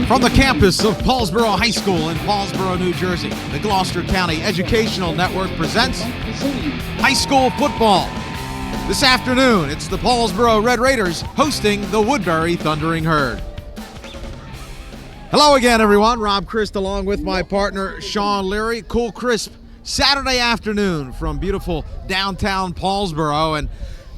From the campus of Paulsboro High School in Paulsboro, New Jersey, the Gloucester County Educational Network presents high school football. This afternoon, it's the Paulsboro Red Raiders hosting the Woodbury Thundering Herd. Hello again, everyone. Rob Christ along with my partner, Shawn Leary. Cool, crisp Saturday afternoon from beautiful downtown Paulsboro. And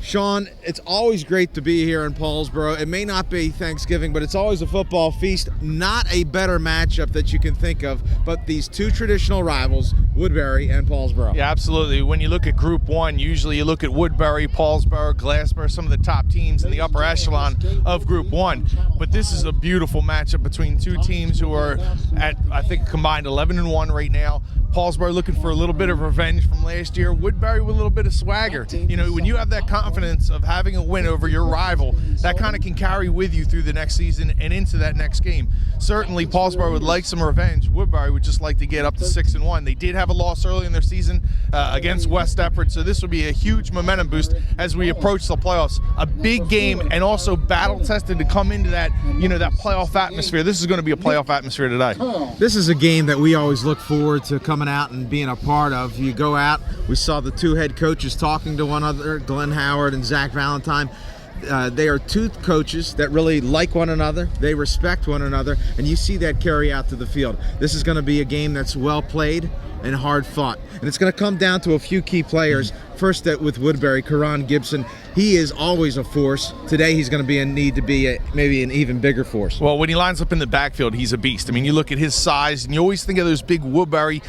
Shawn, it's always great to be here in Paulsboro. It may not be Thanksgiving, but it's always a football feast. Not a better matchup that you can think of, but these two traditional rivals, Woodbury and Paulsboro. Yeah, absolutely. When you look at Group 1, usually you look at Woodbury, Paulsboro, Glassboro, some of the top teams in the upper echelon of Group 1. But this is a beautiful matchup between two teams who are at, I think, combined 11-1 right now. Paulsboro looking for a little bit of revenge from last year. Woodbury with a little bit of swagger. You know, when you have that confidence of having a win over your rival, that kind of can carry with you through the next season and into that next game. Certainly, Paulsboro would like some revenge. Woodbury would just like to get up to 6-1. They did have a loss early in their season against West Effort, so this would be a huge momentum boost as we approach the playoffs. A big game and also battle-tested to come into that, you know, that playoff atmosphere. This is going to be a playoff atmosphere today. This is a game that we always look forward to coming out and being a part of. You go out, we saw the two head coaches talking to one another, Glenn Howard and Zach Valentine. They are two coaches that really like one another. They respect one another, and you see that carry out to the field. This is going to be a game that's well played and hard fought, and it's going to come down to a few key players. First, with Woodbury, Karan Gibson. He is always a force. Today, he's going to be in need to be maybe an even bigger force. Well, when he lines up in the backfield, he's a beast. I mean, you look at his size, and you always think of those big Woodbury,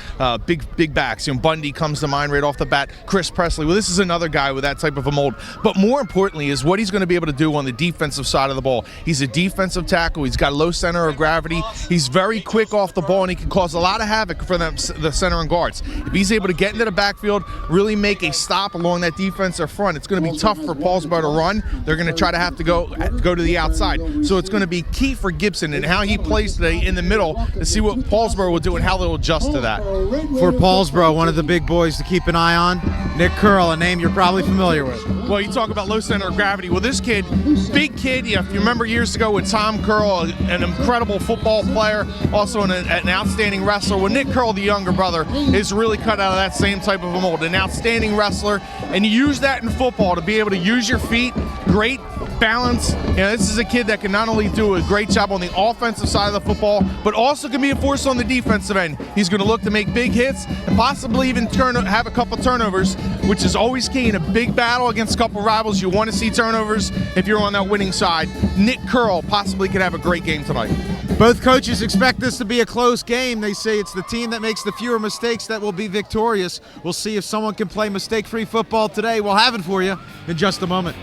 big backs. You know, Bundy comes to mind right off the bat. Chris Presley. Well, this is another guy with that type of a mold. But more importantly is what he's going to be able to do on the defensive side of the ball. He's a defensive tackle. He's got low center of gravity. He's very quick off the ball, and he can cause a lot of havoc for them, the center and guards. If he's able to get into the backfield, really make a stop along that defensive front, it's going to be tough for Paulsboro to run. They're going to try to have to go to the outside. So it's going to be key for Gibson and how he plays today in the middle to see what Paulsboro will do and how they'll adjust to that. For Paulsboro, one of the big boys to keep an eye on, Nick Curl, a name you're probably familiar with. Well, you talk about low center of gravity. Well, this kid, big kid, if you remember years ago with Tom Curl, an incredible football player, also an outstanding wrestler. Well, Nick Curl, the younger brother, is really cut out of that same type of a mold. An outstanding wrestler, and you use that in football to be able to use your feet, great balance. You know, this is a kid that can not only do a great job on the offensive side of the football, but also can be a force on the defensive end. He's going to look to make big hits and possibly even have a couple turnovers, which is always key in a big battle against a couple rivals. You want to see turnovers if you're on that winning side. Nick Curl possibly could have a great game tonight. Both coaches expect this to be a close game. They say it's the team that makes the fewer mistakes that will be victorious. We'll see if someone can play mistake-free football today. We'll have it for you in just a moment.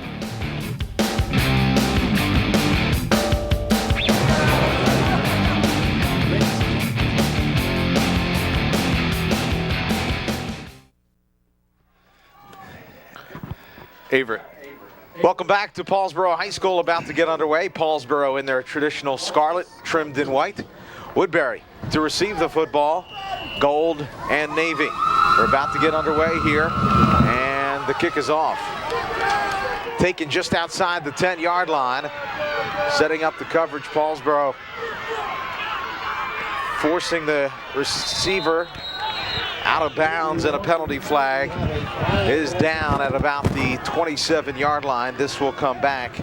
Averett. Welcome back to Paulsboro High School, about to get underway. Paulsboro in their traditional scarlet, trimmed in white. Woodbury to receive the football, gold and navy. We're about to get underway here, and the kick is off. Taken just outside the 10-yard line, setting up the coverage. Paulsboro forcing the receiver out of bounds, and a penalty flag is down at about the 27-yard line. This will come back.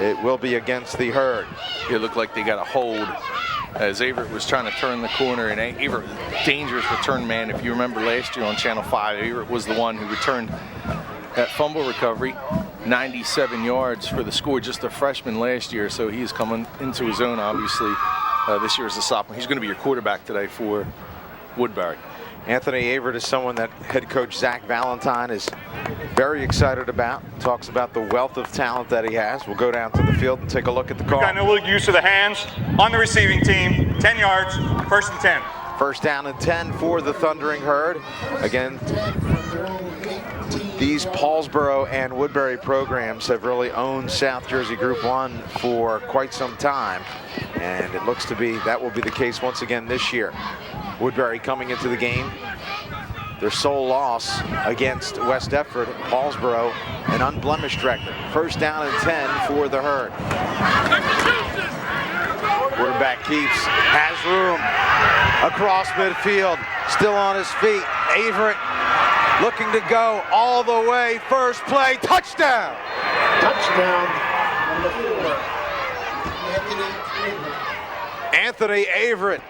It will be against the Herd. It looked like they got a hold as Averett was trying to turn the corner, and Averett, dangerous return man. If you remember last year on Channel 5, Averett was the one who returned that fumble recovery, 97 yards for the score, just a freshman last year, so he is coming into his own, obviously, this year as a sophomore. He's going to be your quarterback today for Woodbury. Anthony Averett is someone that head coach Zach Valentine is very excited about. Talks about the wealth of talent that he has. We'll go down to the field and take a look at the call. Got no use of the hands on the receiving team. 10 yards, 1st and 10. First down and 10 for the Thundering Herd. Again, these Paulsboro and Woodbury programs have really owned South Jersey Group 1 for quite some time, and it looks to be that will be the case once again this year. Woodbury coming into the game, their sole loss against West Effort. Paulsboro, an unblemished record. First down and 10 for the Herd. Quarterback keeps, has room across midfield, still on his feet. Averett looking to go all the way. First play, touchdown. Touchdown. Anthony Averett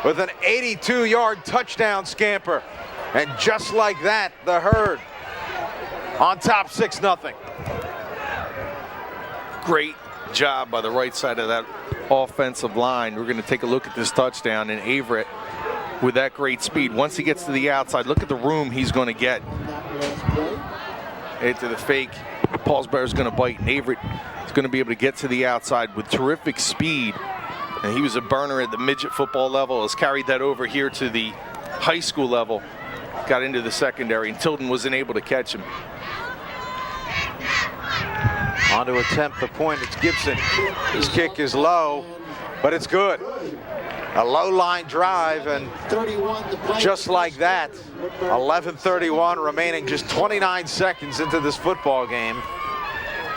with an 82-yard touchdown scamper. And just like that, the Herd on top 6-0. Great job by the right side of that offensive line. We're going to take a look at this touchdown, and Averett with that great speed. Once he gets to the outside, look at the room he's going to get. Into the fake. Paulsboro's going to bite, and Averett is going to be able to get to the outside with terrific speed. And he was a burner at the midget football level, has carried that over here to the high school level, got into the secondary, and Tilden wasn't able to catch him. On to attempt the point, it's Gibson. His kick is low, but it's good. A low line drive, and just like that, 11:31 remaining, just 29 seconds into this football game.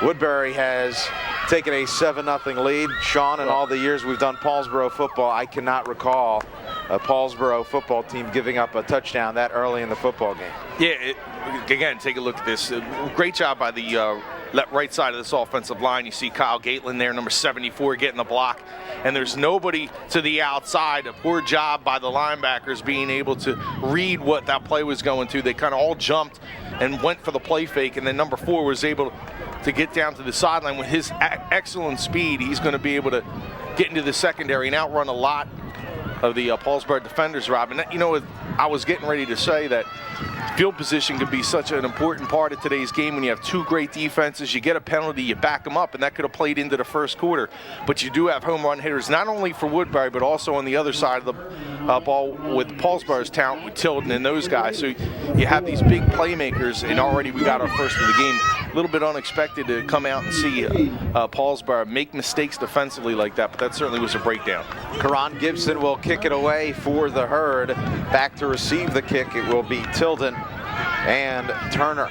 Woodbury has taken a 7-0 lead. Shawn, in all the years we've done Paulsboro football, I cannot recall a Paulsboro football team giving up a touchdown that early in the football game. Yeah, again, take a look at this. Great job by the right side of this offensive line. You see Kyle Gatelin there, number 74, getting the block. And there's nobody to the outside. A poor job by the linebackers being able to read what that play was going to. They kind of all jumped and went for the play fake. And then number 4 was able to get down to the sideline. With his excellent speed, he's going to be able to get into the secondary and outrun a lot of the Paulsboro defenders, Rob. And, you know, I was getting ready to say that field position could be such an important part of today's game. When you have two great defenses, you get a penalty, you back them up, and that could have played into the first quarter. But you do have home run hitters, not only for Woodbury, but also on the other side of the ball with Paulsboro's talent with Tilden and those guys. So you have these big playmakers, and already we got our first of the game. A little bit unexpected to come out and see Paulsboro make mistakes defensively like that, but that certainly was a breakdown. Karan Gibson will kick it away for the Herd. Back to receive the kick, it will be Tilden and Turner.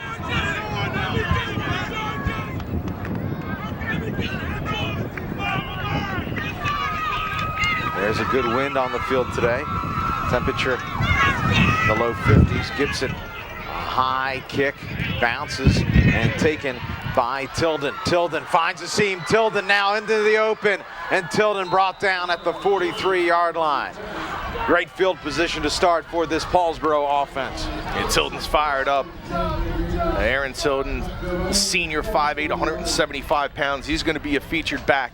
There's a good wind on the field today. Temperature in the low 50s. Gibson, a high kick, bounces and taken by Tilden. Tilden finds a seam. Tilden now into the open, and Tilden brought down at the 43-yard line. Great field position to start for this Paulsboro offense. And Tilden's fired up. Aaron Tilden, senior, 5'8", 175 pounds. He's going to be a featured back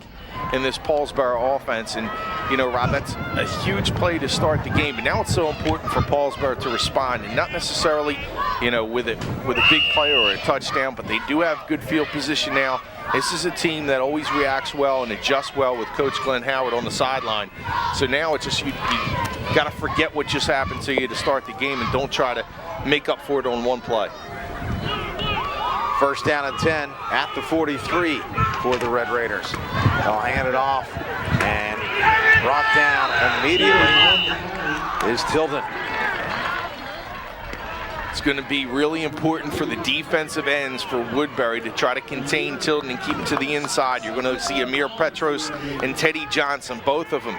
in this Paulsboro offense. And, you know, Rob, that's a huge play to start the game. But now it's so important for Paulsboro to respond, and not necessarily, you know, with a big play or a touchdown, but they do have good field position now. This is a team that always reacts well and adjusts well with Coach Glenn Howard on the sideline. So now it's just you got to forget what just happened to you to start the game and don't try to make up for it on one play. First down and 10 at the 43 for the Red Raiders. They'll hand it off, and brought down immediately is Tilden. It's going to be really important for the defensive ends for Woodbury to try to contain Tilden and keep him to the inside. You're going to see Amir Petros and Teddy Johnson, both of them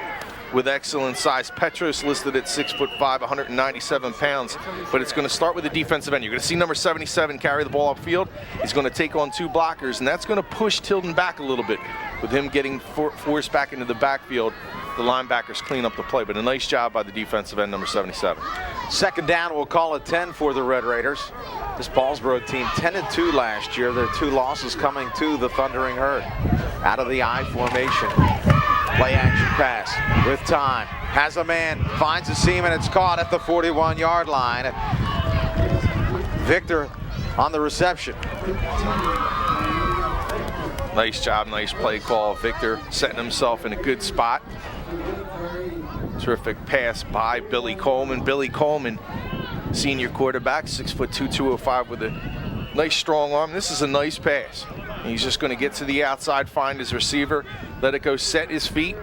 with excellent size. Petros listed at 6'5", 197 pounds, but it's going to start with the defensive end. You're going to see number 77 carry the ball upfield. He's going to take on two blockers, and that's going to push Tilden back a little bit with him getting forced back into the backfield. The linebackers clean up the play, but a nice job by the defensive end, number 77. Second down, we'll call it 10 for the Red Raiders. This Paulsboro team 10-2 last year. Their two losses coming to the Thundering Herd. Out of the I formation. Play action pass with time. Has a man, finds a seam, and it's caught at the 41-yard line. Victor on the reception. Nice job, nice play call. Victor setting himself in a good spot. Terrific pass by Billy Coleman. Billy Coleman, senior quarterback, 6'2", 205 with a nice strong arm. This is a nice pass. He's just going to get to the outside, find his receiver, let it go, set his feet.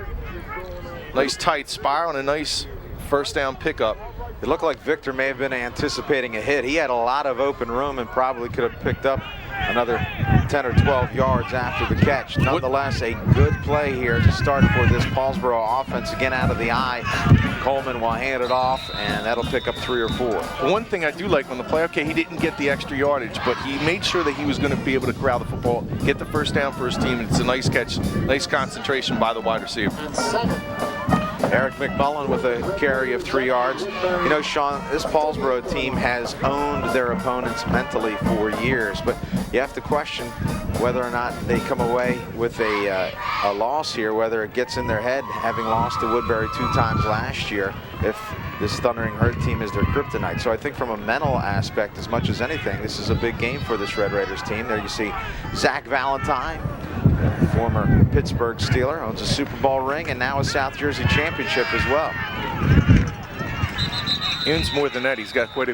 Nice tight spiral and a nice first down pickup. It looked like Victor may have been anticipating a hit. He had a lot of open room and probably could have picked up another 10 or 12 yards after the catch. Nonetheless, a good play here to start for this Paulsboro offense. Again, out of the eye, Coleman will hand it off, and that'll pick up 3 or 4. One thing I do like on the play, okay, he didn't get the extra yardage, but he made sure that he was going to be able to corral the football, get the first down for his team, and it's a nice catch, nice concentration by the wide receiver. Eric McMullen with a carry of 3 yards. You know, Shawn, this Paulsboro team has owned their opponents mentally for years, but you have to question whether or not they come away with a loss here, whether it gets in their head, having lost to Woodbury 2 times last year, if this Thundering Herd team is their kryptonite. So I think from a mental aspect, as much as anything, this is a big game for this Red Raiders team. There you see Zach Valentine, former Pittsburgh Steeler, owns a Super Bowl ring and now a South Jersey championship as well. He owns more than that. He's got quite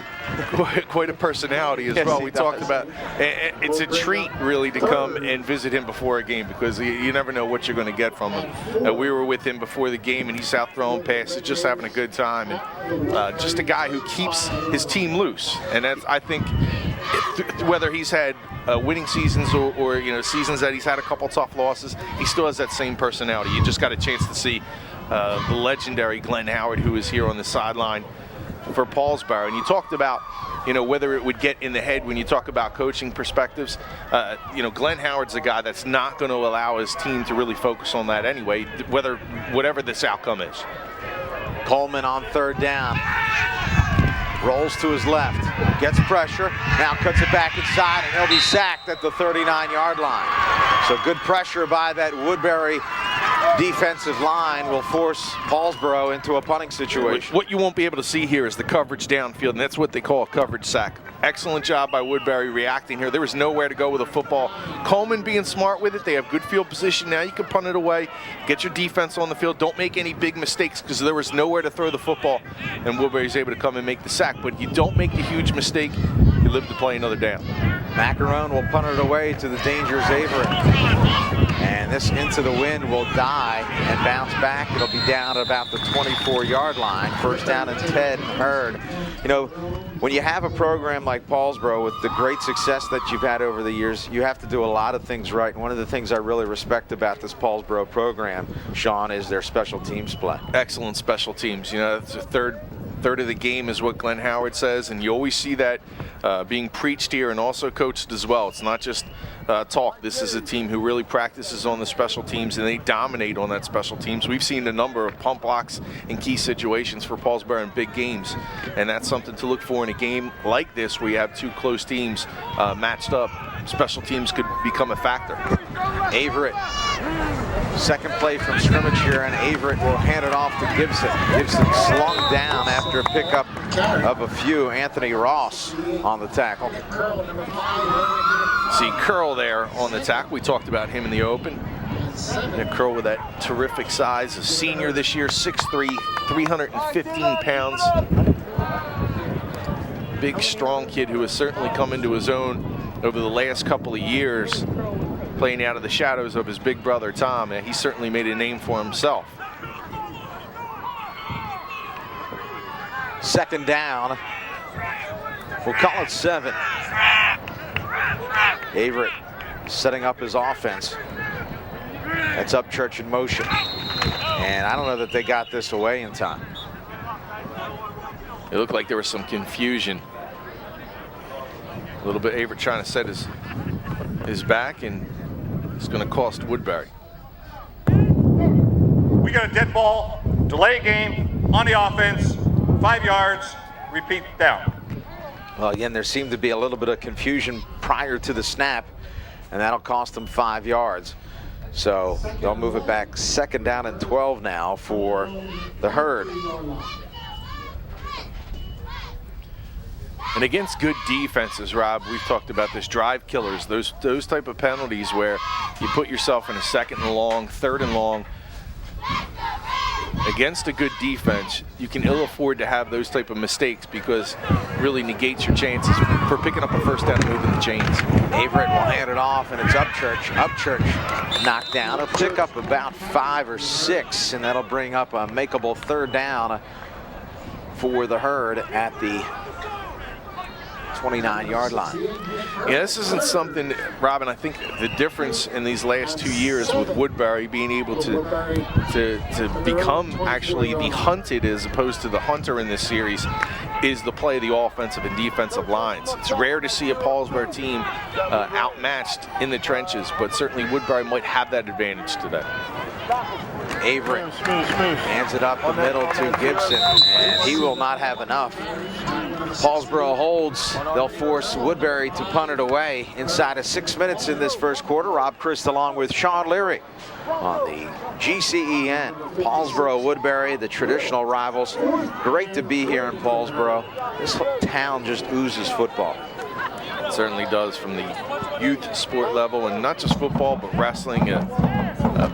a personality as well. We talked about it's a treat really to come and visit him before a game, because you never know what you're going to get from him. We were with him before the game, and he's out throwing passes, just having a good time, and just a guy who keeps his team loose. And that's, I think, whether he's had winning seasons or you know, seasons that he's had a couple tough losses, he still has that same personality. You just got a chance to see the legendary Glenn Howard, who is here on the sideline for Paulsboro. And you talked about, you know, whether it would get in the head when you talk about coaching perspectives. You know, Glenn Howard's a guy that's not going to allow his team to really focus on that anyway, whatever this outcome is. Coleman on 3rd down. Rolls to his left, gets pressure, now cuts it back inside, and he'll be sacked at the 39-yard line. So good pressure by that Woodbury defensive line will force Paulsboro into a punting situation. What you won't be able to see here is the coverage downfield, and that's what they call a coverage sack. Excellent job by Woodbury reacting here. There was nowhere to go with the football. Coleman being smart with it. They have good field position now. You can punt it away, get your defense on the field. Don't make any big mistakes, because there was nowhere to throw the football, and Woodbury's able to come and make the sack. But you don't make the huge mistake, you live to play another down. Macaron will punt it away to the dangerous Avery. And this into the wind will die and bounce back. It'll be down at about the 24-yard line. First down and 10, Herd. You know, when you have a program like Paulsboro with the great success that you've had over the years, you have to do a lot of things right. And one of the things I really respect about this Paulsboro program, Shawn, is their special teams play. Excellent special teams. You know, it's a third of the game is what Glenn Howard says, and you always see that being preached here and also coached as well. It's not just talk. This is a team who really practices on the special teams, and they dominate on that special teams. We've seen a number of pump blocks in key situations for Paulsboro in big games, and that's something to look for in a game like this where you have 2 close teams matched up. Special teams could become a factor. Averett, second play from scrimmage here, and Averett will hand it off to Gibson. Gibson slung down after a pickup of a few. Anthony Ross on the tackle. See Curl there on the tackle. We talked about him in the open. And Curl with that terrific size, a senior this year, 6'3", 315 pounds. Big, strong kid who has certainly come into his own over the last couple of years, playing out of the shadows of his big brother Tom, and he certainly made a name for himself. Second down. We'll call it 7. Averett setting up his offense. That's Upchurch in motion. And I don't know that they got this away in time. It looked like there was some confusion. A little bit. Averett trying to set his back, and it's going to cost Woodbury. We got a dead ball, delay game on the offense, 5 yards, repeat down. Well, again, there seemed to be a little bit of confusion prior to the snap, and that'll cost them 5 yards. So they'll move it back. Second down and 12 now for the Herd. And against good defenses, Rob, we've talked about this, drive killers, those type of penalties where you put yourself in a 2nd and long, 3rd and long. Against a good defense, you can ill afford to have those type of mistakes, because it really negates your chances for picking up a first down and moving the chains. Averett will hand it off, and it's Upchurch. Upchurch knocked down. He'll pick up about 5 or 6, and that'll bring up a makeable 3rd down for the Herd at the 29-yard line. Yeah, this isn't something, Robin, I think the difference in these last 2 years with Woodbury being able to become actually the hunted as opposed to the hunter in this series is the play of the offensive and defensive lines. It's rare to see a Paulsboro team outmatched in the trenches, but certainly Woodbury might have that advantage today. Avery hands it up the middle to Gibson, and he will not have enough. Paulsboro holds. They'll force Woodbury to punt it away inside of 6 minutes in this first quarter. Rob Christ along with Shawn Leary on the GCEN. Paulsboro, Woodbury, the traditional rivals. Great to be here in Paulsboro. This town just oozes football. It certainly does, from the youth sport level, and not just football, but wrestling.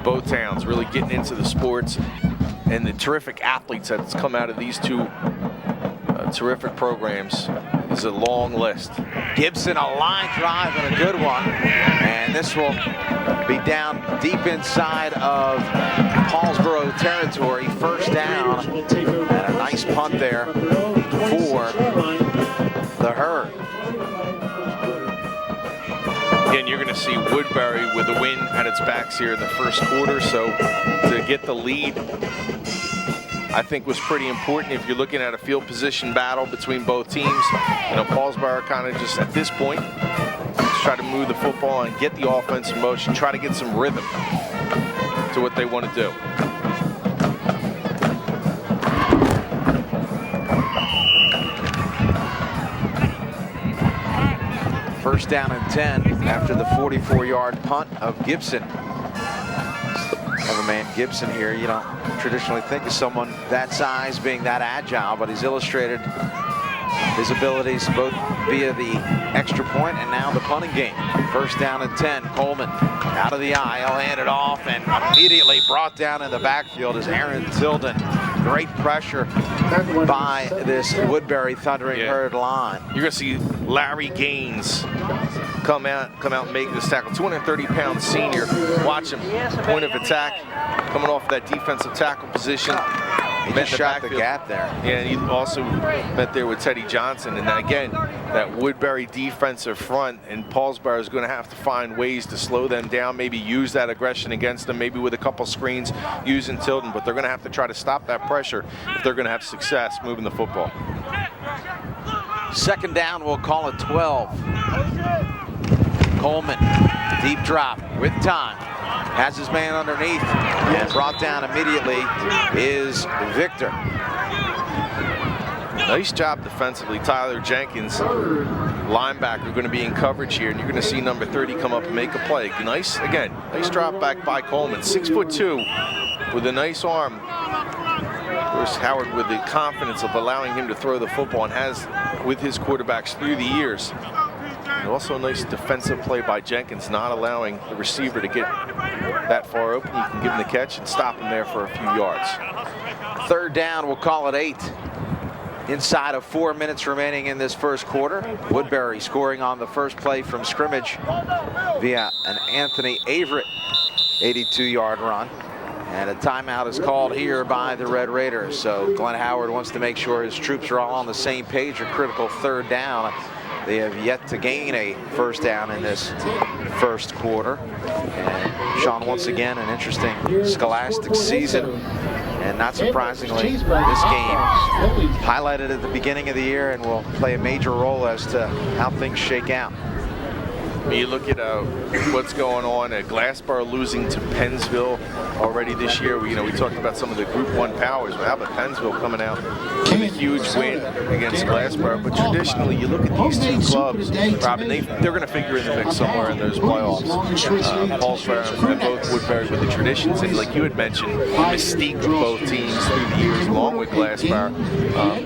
Both towns really getting into the sports, and the terrific athletes that's come out of these two terrific programs is a long list. Gibson, a line drive and a good one, and this will be down deep inside of Paulsboro territory. First down, and a nice punt there for the Herd. Again, you're going to see Woodbury with a win at its backs here in the first quarter, so to get the lead I think was pretty important if you're looking at a field position battle between both teams. You know, Paulsboro kind of just at this point just try to move the football and get the offense in motion, try to get some rhythm to what they want to do. First down and 10 after the 44-yard punt of Gibson. Have a man Gibson here. You don't traditionally think of someone that size being that agile, but he's illustrated his abilities both via the extra point and now the punting game. First down and 10. Coleman out of the eye. He'll hand it off and immediately brought down in the backfield is Aaron Tilden. Great pressure by this Woodbury Thundering Herd line. You're going to see Larry Gaines come out and make this tackle. 230-pound senior. Watch him. Point of attack. Coming off that defensive tackle position. He just shot the gap there. Yeah, and he also met there with Teddy Johnson. And then again, that Woodbury defensive front, and Paulsboro is going to have to find ways to slow them down, maybe use that aggression against them, maybe with a couple screens using Tilden, but they're going to have to try to stop that pressure if they're going to have success moving the football. Second down, we'll call it 12. Coleman, deep drop with time. Has his man underneath and brought down immediately is Victor. Nice job defensively. Tyler Jenkins, linebacker, going to be in coverage here, and you're going to see number 30 come up and make a play. Nice drop back by Coleman. 6'2", with a nice arm. Of course, Howard with the confidence of allowing him to throw the football and has with his quarterbacks through the years. And also a nice defensive play by Jenkins, not allowing the receiver to get that far open. You can give him the catch and stop him there for a few yards. Third down, we'll call it 8. Inside of 4 minutes remaining in this first quarter. Woodbury scoring on the first play from scrimmage via an Anthony Averett 82-yard run. And a timeout is called here by the Red Raiders. So Glenn Howard wants to make sure his troops are all on the same page. A critical third down. They have yet to gain a first down in this first quarter. And Shawn, once again, an interesting scholastic season. And not surprisingly, this game highlighted at the beginning of the year and will play a major role as to how things shake out. You look at what's going on at Glassboro losing to Pennsville already this year. We talked about some of the Group 1 powers, but how about Pennsville coming out with a huge win against Glassboro? But traditionally, you look at these two clubs, Robin, they're going to figure in the mix somewhere in those playoffs. Paulsboro and both Woodbury with the traditions, and like you had mentioned, the mystique of both teams through the years, along with Glassboro.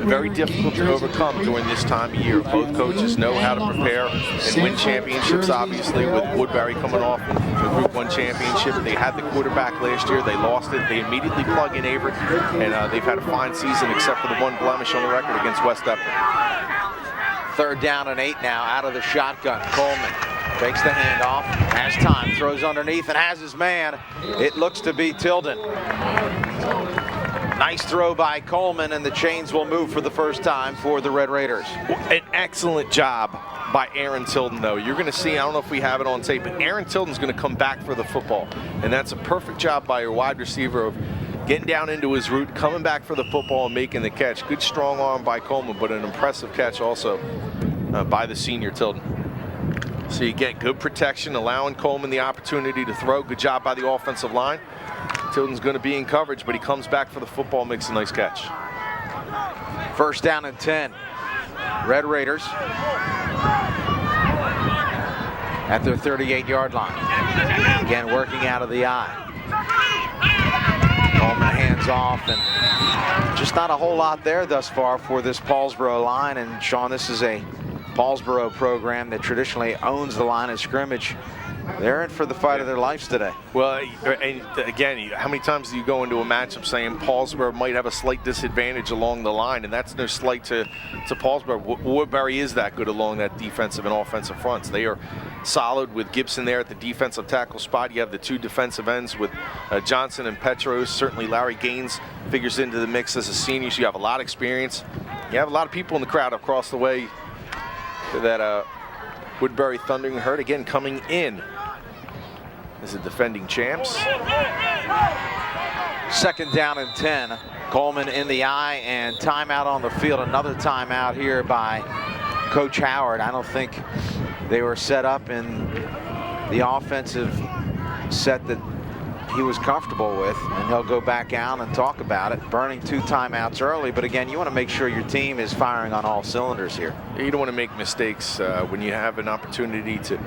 Very difficult to overcome during this time of year. Both coaches know how to prepare and win championships. Obviously, with Woodbury coming off the Group 1 championship, they had the quarterback last year. They lost it. They immediately plug in Averett, and they've had a fine season except for the one blemish on the record against West Epworth. Third down and 8 now out of the shotgun. Coleman takes the handoff, has time, throws underneath, and has his man. It looks to be Tilden. Nice throw by Coleman, and the chains will move for the first time for the Red Raiders. An excellent job by Aaron Tilden, though. You're going to see, I don't know if we have it on tape, but Aaron Tilden's going to come back for the football. And that's a perfect job by your wide receiver of getting down into his route, coming back for the football and making the catch. Good strong arm by Coleman, but an impressive catch also by the senior Tilden. So you get good protection, allowing Coleman the opportunity to throw. Good job by the offensive line. Tilden's going to be in coverage, but he comes back for the football, makes a nice catch. First down and 10. Red Raiders at their 38-yard line. Again, working out of the eye. Coleman hands off, and just not a whole lot there thus far for this Paulsboro line. And Shawn, this is a Paulsboro program that traditionally owns the line of scrimmage. They're in for the fight of their lives today. Well, and again, how many times do you go into a matchup saying Paulsboro might have a slight disadvantage along the line? And that's no slight to Paulsboro. Woodbury is that good along that defensive and offensive fronts. They are solid with Gibson there at the defensive tackle spot. You have the two defensive ends with Johnson and Petros. Certainly Larry Gaines figures into the mix as a senior. So you have a lot of experience. You have a lot of people in the crowd across the way to that Woodbury Thundering Herd. Again, coming in as the defending champs. Second down and 10. Coleman in the eye, and timeout on the field. Another timeout here by Coach Howard. I don't think they were set up in the offensive set that he was comfortable with, and he'll go back out and talk about it. Burning 2 timeouts early, but again, you want to make sure your team is firing on all cylinders here. You don't want to make mistakes when you have an opportunity to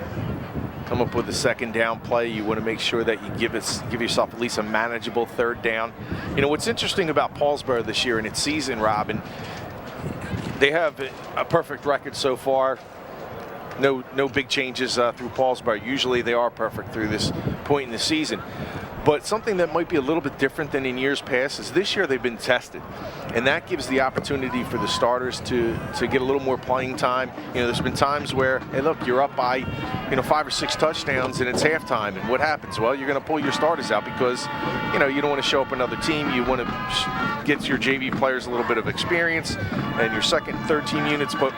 come up with a second down play. You want to make sure that you give yourself at least a manageable third down. You know, what's interesting about Paulsboro this year in its season, Robin, they have a perfect record so far. No big changes through Paulsboro. Usually they are perfect through this point in the season. But something that might be a little bit different than in years past is this year they've been tested. And that gives the opportunity for the starters to get a little more playing time. You know, there's been times where, hey, look, you're up by, 5 or 6 touchdowns and it's halftime. And what happens? Well, you're going to pull your starters out because, you don't want to show up another team. You want to get your JV players a little bit of experience and your second, third team units. But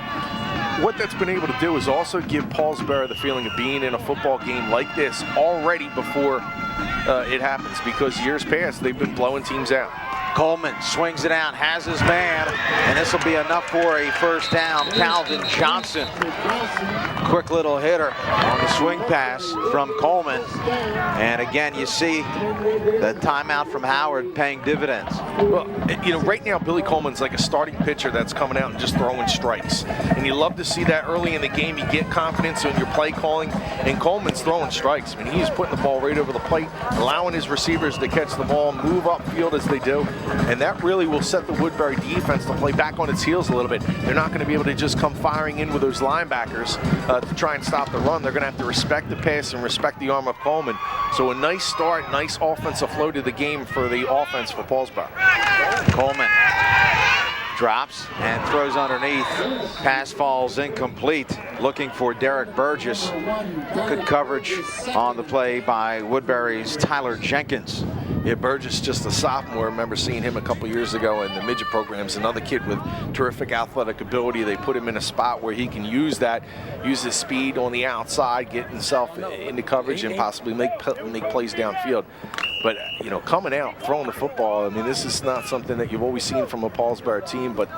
what that's been able to do is also give Paulsboro the feeling of being in a football game like this already before it happens, because years past they've been blowing teams out. Coleman swings it out, has his man, and this will be enough for a first down. Calvin Johnson, quick little hitter on the swing pass from Coleman. And again, you see the timeout from Howard paying dividends. Well, right now Billy Coleman's like a starting pitcher that's coming out and just throwing strikes. And you love to see that early in the game. You get confidence in your play calling, and Coleman's throwing strikes. I mean, he's putting the ball right over the plate, allowing his receivers to catch the ball, move upfield as they do. And that really will set the Woodbury defense to play back on its heels a little bit. They're not going to be able to just come firing in with those linebackers to try and stop the run. They're going to have to respect the pass and respect the arm of Coleman. So a nice start, nice offensive flow to the game for the offense for Paulsboro. Coleman drops and throws underneath. Pass falls incomplete. Looking for Derek Burgess. Good coverage on the play by Woodbury's Tyler Jenkins. Yeah, Burgess, just a sophomore. I remember seeing him a couple years ago in the midget programs. Another kid with terrific athletic ability. They put him in a spot where he can use his speed on the outside, get himself into coverage, and possibly make plays downfield. But, coming out, throwing the football, I mean, this is not something that you've always seen from a Paulsboro team. But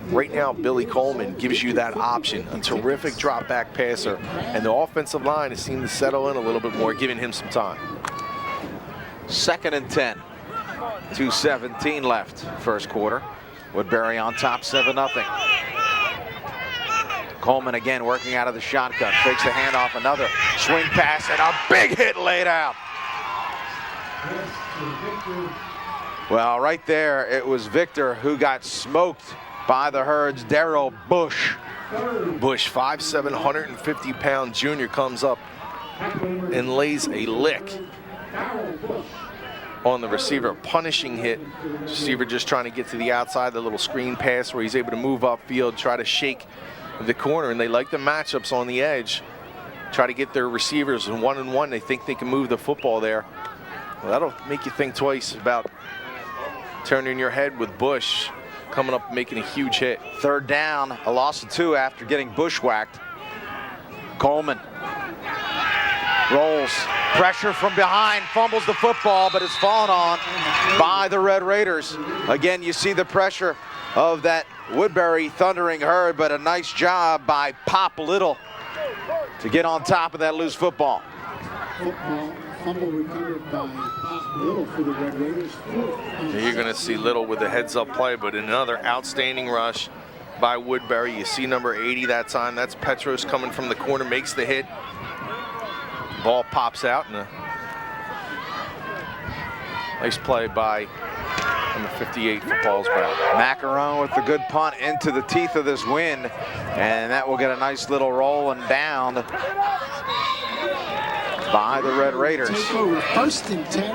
right now, Billy Coleman gives you that option. A terrific drop-back passer. And the offensive line has seemed to settle in a little bit more, giving him some time. Second and 10. 2:17 left, first quarter. Woodbury on top, 7-0. Coleman again working out of the shotgun. Fakes the handoff, another swing pass, and a big hit laid out. Well, right there, it was Victor who got smoked by the Herd's Darrell Bush. Bush, 5'7", 150-pound junior, comes up and lays a lick on the receiver. Punishing hit. Receiver just trying to get to the outside, the little screen pass where he's able to move upfield, try to shake the corner, and they like the matchups on the edge. Try to get their receivers in 1-on-1. They think they can move the football there. Well, that'll make you think twice about turning your head with Bush coming up making a huge hit. Third down, a loss of 2 after getting bushwhacked. Coleman rolls, pressure from behind, fumbles the football, but it's fallen on by the Red Raiders. Again, you see the pressure of that Woodbury Thundering Herd, but a nice job by Pop Little to get on top of that loose football. Fumble recovered by Pop Little for the Red Raiders. You're going to see Little with a heads-up play, but another outstanding rush by Woodbury. You see number 80 that time. That's Petros coming from the corner, makes the hit. Ball pops out, and a nice play by number 58 for Paulsboro. Macaron with the good punt into the teeth of this wind, and that will get a nice little roll and down by the Red Raiders. Take over 1st and 10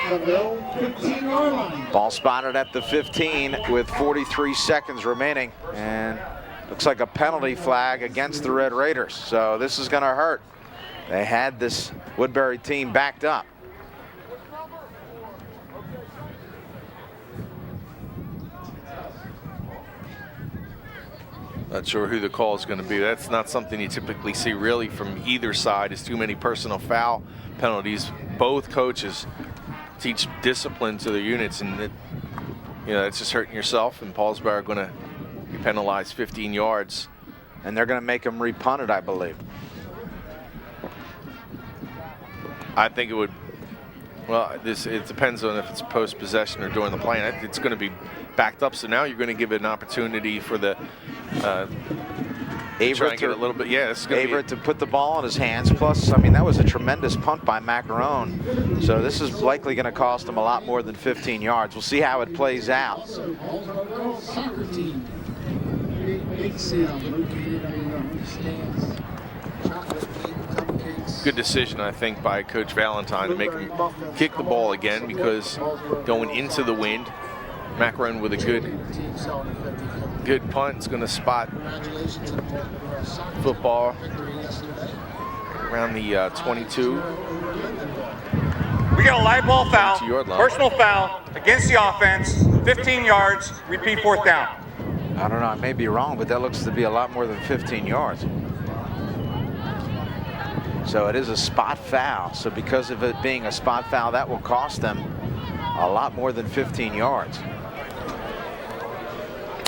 from their own 15-yard line. Ball spotted at the 15 with 43 seconds remaining, and looks like a penalty flag against the Red Raiders. So this is going to hurt. They had this Woodbury team backed up. Not sure who the call is going to be. That's not something you typically see really from either side, is too many personal foul penalties. Both coaches teach discipline to their units, and it's just hurting yourself, and Paulsboro are going to be penalized 15 yards. And they're going to make them repunt it, I believe. I think it would, well, it depends on if it's post-possession or during the play. And it's going to be backed up, so now you're going to give it an opportunity for the Averett to get a little bit, yeah. Averett to put the ball in his hands. Plus, I mean, that was a tremendous punt by Macaron. So this is likely going to cost him a lot more than 15 yards. We'll see how it plays out. Soccer team. Big sale located on your home stands. Chocolate cake, cupcakes. Good decision, I think, by Coach Valentine to make him kick the ball again, because going into the wind, Macaron with a good punt is going to spot football around the 22. We got a live ball foul, 2-yard line. personal foul against the offense, 15 yards, repeat 4th down. I don't know, I may be wrong, but that looks to be a lot more than 15 yards. So it is a spot foul. So because of it being a spot foul, that will cost them a lot more than 15 yards.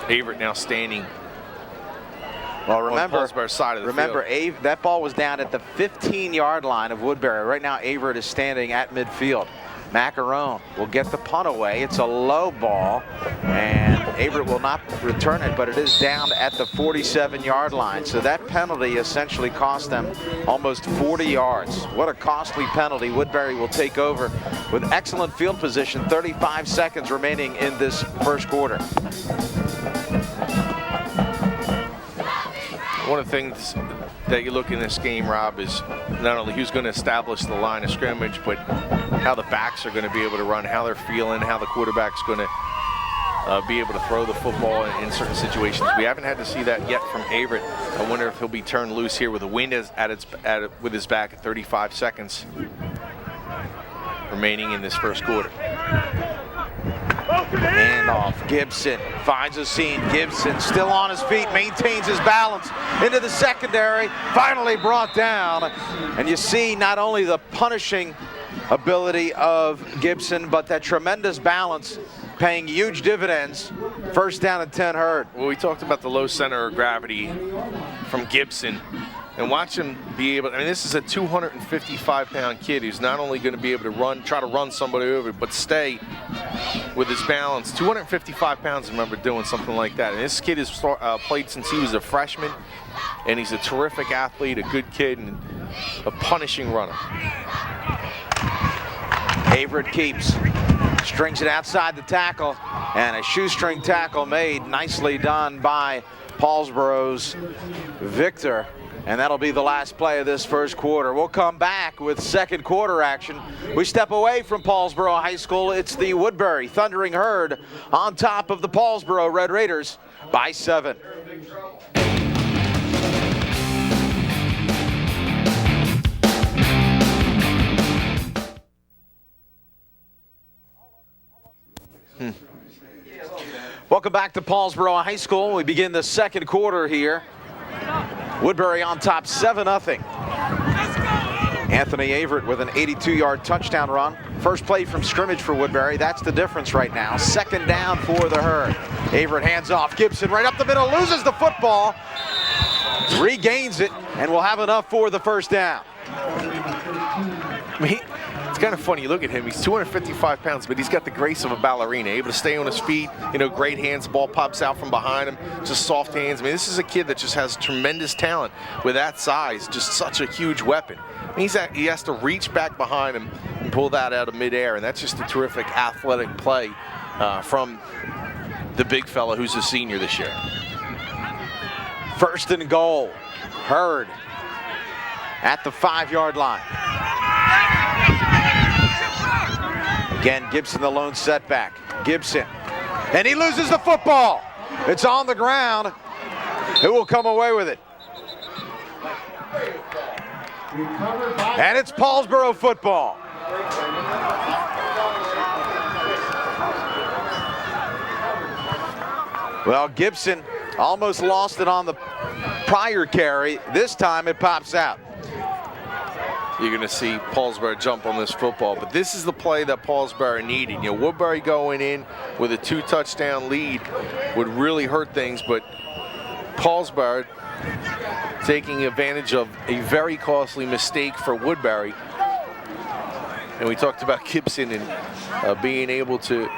Averett now standing. Well, remember, on Paulsboro's side of the field. That ball was down at the 15-yard line of Woodbury. Right now, Averett is standing at midfield. Macaron will get the punt away. It's a low ball, and Averett will not return it, but it is down at the 47-yard line. So that penalty essentially cost them almost 40 yards. What a costly penalty. Woodbury will take over with excellent field position. 35 seconds remaining in this first quarter. One of the things that you look in this game, Rob, is not only who's going to establish the line of scrimmage, but how the backs are going to be able to run, how they're feeling, how the quarterback's going to be able to throw the football in certain situations. We haven't had to see that yet from Averett. I wonder if he'll be turned loose here with the wind with his back at 35 seconds remaining in this first quarter. Handoff, Gibson finds a seam. Gibson still on his feet, maintains his balance into the secondary, finally brought down. And you see not only the punishing ability of Gibson, but that tremendous balance paying huge dividends. First down and 10 Herd. Well, we talked about the low center of gravity from Gibson. And watch him be able, I mean, this is a 255-pound kid who's not only going to be able to try to run somebody over, but stay with his balance. 255 pounds, I remember doing something like that. And this kid has played since he was a freshman, and he's a terrific athlete, a good kid, and a punishing runner. Averett keeps, strings it outside the tackle, and a shoestring tackle made, nicely done by Paulsboro's Victor. And that'll be the last play of this first quarter. We'll come back with second quarter action. We step away from Paulsboro High School. It's the Woodbury Thundering Herd on top of the Paulsboro Red Raiders by 7. Welcome back to Paulsboro High School. We begin the second quarter here. Woodbury on top 7-0. Anthony Averett with an 82-yard touchdown run. First play from scrimmage for Woodbury. That's the difference right now. Second down for the Herd. Averett hands off. Gibson right up the middle, loses the football. Regains it, and will have enough for the first down. I mean, it's kind of funny. You look at him. He's 255 pounds, but he's got the grace of a ballerina, able to stay on his feet. You know, great hands. Ball pops out from behind him. Just soft hands. I mean, this is a kid that just has tremendous talent with that size. Just such a huge weapon. I mean, he has to reach back behind him and pull that out of midair, and that's just a terrific athletic play from the big fella who's a senior this year. First and goal. Herd at the 5-yard line. Again, Gibson the lone setback. Gibson, and he loses the football. It's on the ground. Who will come away with it? And it's Paulsboro football. Well, Gibson almost lost it on the prior carry. This time it pops out. You're going to see Paulsboro jump on this football, but this is the play that Paulsboro needed. You know, Woodbury going in with a 2-touchdown lead would really hurt things, but Paulsboro taking advantage of a very costly mistake for Woodbury. And we talked about Gibson and being able to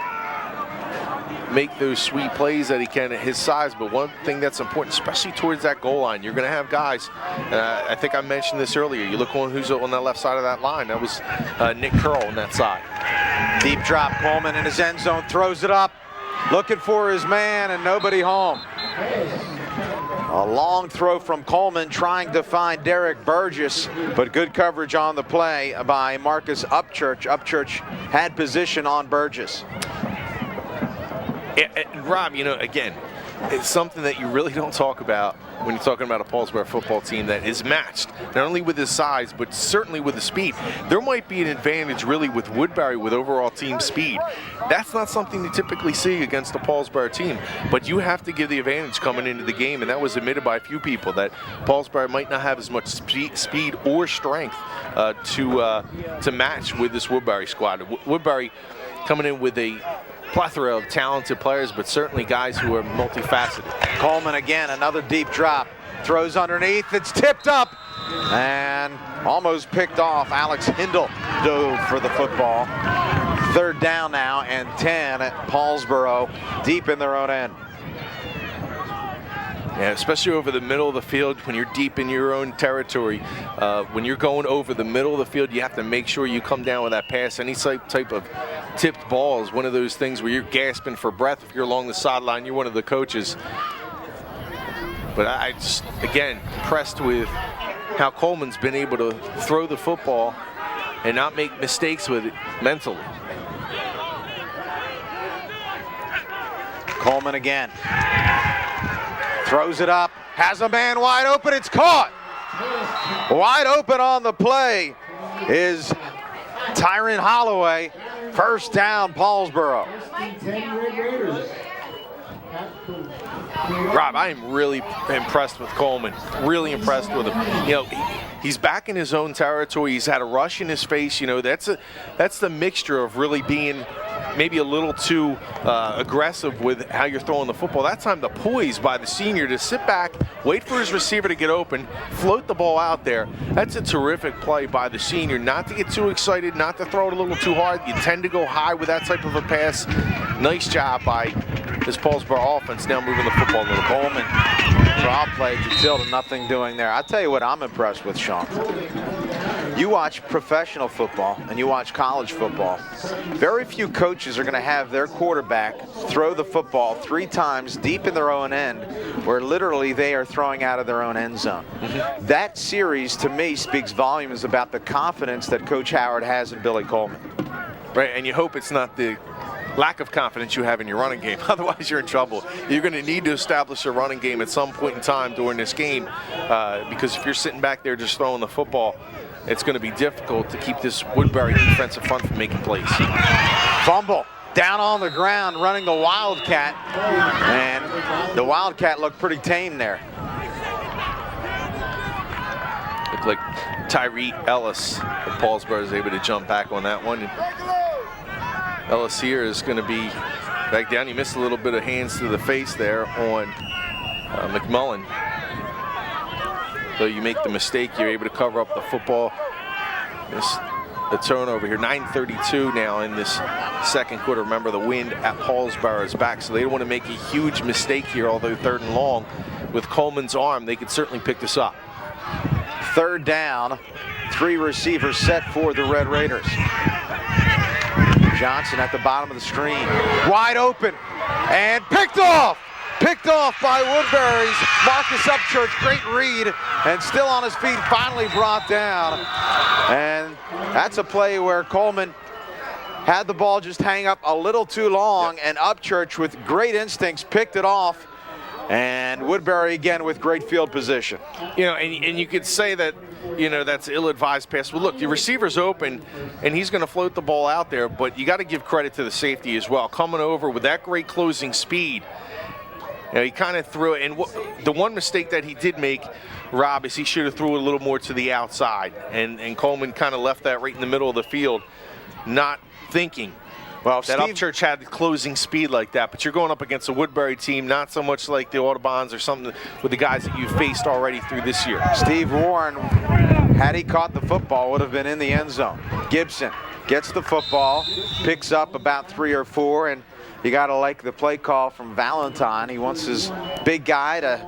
make those sweet plays that he can at his size. But one thing that's important, especially towards that goal line, you're going to have guys, I think I mentioned this earlier, you look on who's on the left side of that line. That was Nick Curl on that side. Deep drop, Coleman in his end zone, throws it up, looking for his man, and nobody home. A long throw from Coleman trying to find Derek Burgess, but good coverage on the play by Marcus Upchurch. Upchurch had position on Burgess. Rob, you know, again, it's something that you really don't talk about when you're talking about a Paulsboro football team that is matched, not only with his size, but certainly with the speed. There might be an advantage really with Woodbury with overall team speed. That's not something you typically see against a Paulsboro team, but you have to give the advantage coming into the game, and that was admitted by a few people that Paulsboro might not have as much speed or strength to match with this Woodbury squad. Woodbury coming in with a plethora of talented players, but certainly guys who are multifaceted. Coleman again, another deep drop. Throws underneath, it's tipped up and almost picked off. Alex Hindle dove for the football. Third down now and 10 at Paulsboro, deep in their own end. Yeah, especially over the middle of the field when you're deep in your own territory. When you're going over the middle of the field, you have to make sure you come down with that pass. Any type of tipped ball is one of those things where you're gasping for breath. If you're along the sideline, you're one of the coaches. But I just, again, impressed with how Coleman's been able to throw the football and not make mistakes with it mentally. Coleman again. Throws it up, has a man wide open, it's caught. Wide open on the play is Tyron Holloway. First down, Paulsboro. Rob, I am really impressed with Coleman. Really impressed with him. You know, he's back in his own territory. He's had a rush in his face. You know, that's the mixture of really being maybe a little too aggressive with how you're throwing the football. That time the poise by the senior to sit back, wait for his receiver to get open, float the ball out there. That's a terrific play by the senior. Not to get too excited, not to throw it a little too hard. You tend to go high with that type of a pass. Nice job by this Paulsboro offense now moving the football a little. Coleman, draw play to Tilden, nothing doing there. I'll tell you what I'm impressed with, Shawn. You watch professional football and you watch college football. Very few coaches are going to have their quarterback throw the football 3 times deep in their own end, where literally they are throwing out of their own end zone. That series, to me, speaks volumes about the confidence that Coach Howard has in Billy Coleman. Right, and you hope it's not the lack of confidence you have in your running game. Otherwise, you're in trouble. You're going to need to establish a running game at some point in time during this game, because if you're sitting back there just throwing the football, it's going to be difficult to keep this Woodbury defensive front from making plays. Fumble. down on the ground running the Wildcat, and the Wildcat looked pretty tame there. Looked like Tyree Ellis of Paulsboro is able to jump back on that one. Ellis here is going to be back down. He missed a little bit of hands to the face there on McMullen. So you make the mistake, you're able to cover up the football. The turnover here, 9:32 now in this second quarter. Remember, the wind at Paulsboro is back, so they don't want to make a huge mistake here, although 3rd and long. With Coleman's arm, they could certainly pick this up. 3rd down, 3 receivers set for the Red Raiders. Johnson at the bottom of the screen, wide open, and picked off! Picked off by Woodbury's Marcus Upchurch. Great read, and still on his feet, finally brought down. And that's a play where Coleman had the ball just hang up a little too long, and Upchurch with great instincts picked it off. And Woodbury again with great field position. You know, and you could say that, you know, that's ill-advised pass. Well, look, the receiver's open, and he's going to float the ball out there, but you got to give credit to the safety as well. Coming over with that great closing speed. You know, he kind of threw it, and the one mistake that he did make, Rob, is he should have threw it a little more to the outside, and Coleman kind of left that right in the middle of the field, not thinking well, that Upchurch had the closing speed like that. But you're going up against a Woodbury team, not so much like the Audubons or something with the guys that you've faced already through this year. Steve Warren, had he caught the football, would have been in the end zone. Gibson gets the football, picks up about 3 or 4, and you got to like the play call from Valentine. He wants his big guy to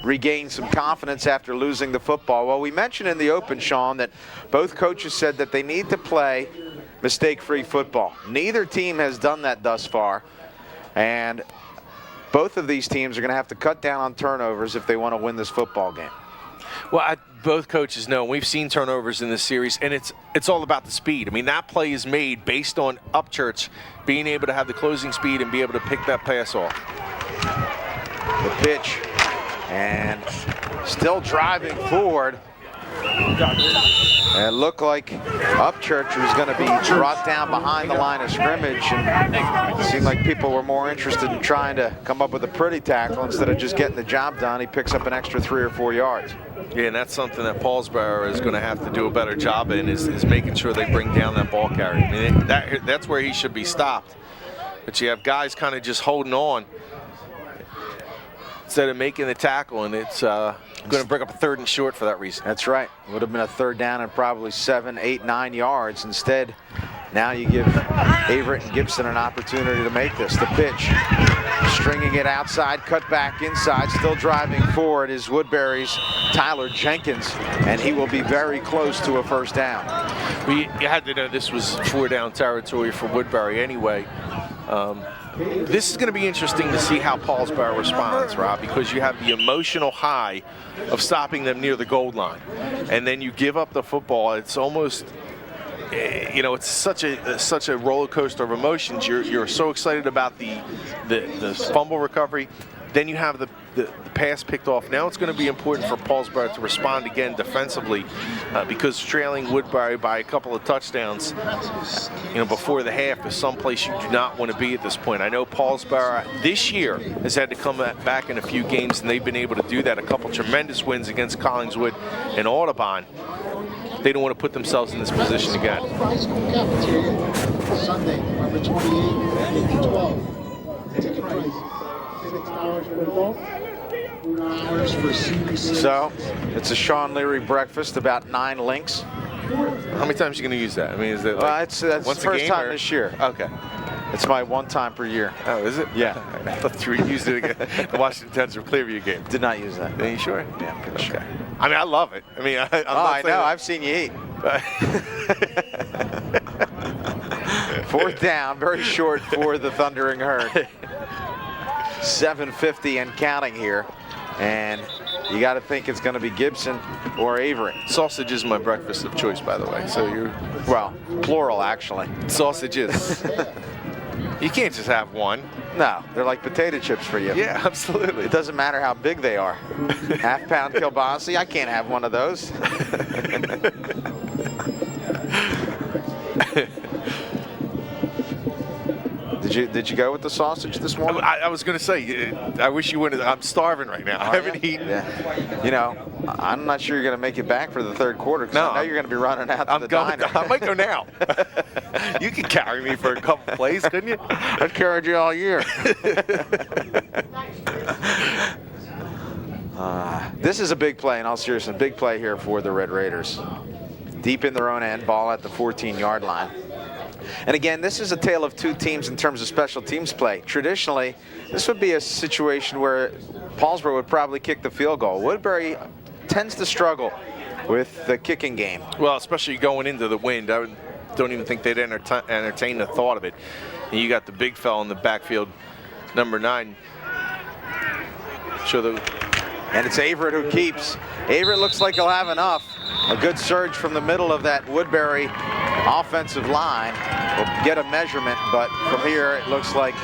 regain some confidence after losing the football. Well, we mentioned in the open, Shawn, that both coaches said that they need to play mistake-free football. Neither team has done that thus far, and both of these teams are going to have to cut down on turnovers if they want to win this football game. Well, both coaches know we've seen turnovers in this series, and it's all about the speed. I mean, that play is made based on Upchurch being able to have the closing speed and be able to pick that pass off. The pitch, and still driving forward. It looked like Upchurch was going to be brought down behind the line of scrimmage, and it seemed like people were more interested in trying to come up with a pretty tackle instead of just getting the job done. He picks up an extra 3 or 4 yards. Yeah, and that's something that Paulsboro is going to have to do a better job in, is making sure they bring down that ball carrier. I mean, that's where he should be stopped. But you have guys kind of just holding on instead of making the tackle, and it's going to bring up a 3rd and short for that reason. That's right. It would have been a 3rd down and probably 7, 8, 9 yards. Instead, now you give Averett and Gibson an opportunity to make this. The pitch, stringing it outside, cut back inside, still driving forward is Woodbury's Tyler Jenkins, and he will be very close to a 1st down. Well, you had to know this was 4-down territory for Woodbury anyway. This is going to be interesting to see how Paulsboro responds, Rob, because you have the emotional high of stopping them near the goal line, and then you give up the football. It's almost, you know, it's such a roller coaster of emotions. You're so excited about the fumble recovery. Then you have the pass picked off. Now it's going to be important for Paulsboro to respond again defensively, because trailing Woodbury by a couple of touchdowns, you know, before the half is someplace you do not want to be at this point. I know Paulsboro this year has had to come back in a few games, and they've been able to do that. A couple tremendous wins against Collingswood and Audubon. They don't want to put themselves in this position again. Sunday, November 28th, 12. So it's a Shawn Leary breakfast, about 9 links. How many times are you going to use that? I mean, is it like It's the first time this year. Okay. It's my 1 time per year. Oh, is it? Yeah. I thought you were using it again. The Washington Tensor Clearview game. Did not use that. Are you sure? Yeah, pretty sure. I mean, I love it. I mean, I know. I've seen you eat. 4th down, very short for the Thundering Herd. 7:50 and counting here, and you got to think it's going to be Gibson or Avery. Sausage is my breakfast of choice, by the way. So you're, well, plural actually. Sausages. You can't just have one. No, they're like potato chips for you. Yeah, absolutely. It doesn't matter how big they are. Half-pound kielbasa, I can't have one of those. Did you go with the sausage this morning? I was going to say, I wish you wouldn't. I'm starving right now. I haven't eaten. Yeah. You know, I'm not sure you're going to make it back for the third quarter. No, I know you're going to be running out to the diner. I might go now. You could carry me for a couple plays, couldn't you? I've carried you all year. This is a big play, in all seriousness, big play here for the Red Raiders. Deep in their own end, ball at the 14-yard line. And again, this is a tale of two teams in terms of special teams play. Traditionally, this would be a situation where Paulsboro would probably kick the field goal. Woodbury tends to struggle with the kicking game. Well, especially going into the wind. I don't even think they'd entertain the thought of it. And you got the big fella in the backfield, number 9. And it's Averett who keeps. Averett looks like he'll have enough. A good surge from the middle of that Woodbury offensive line will get a measurement, but from here it looks like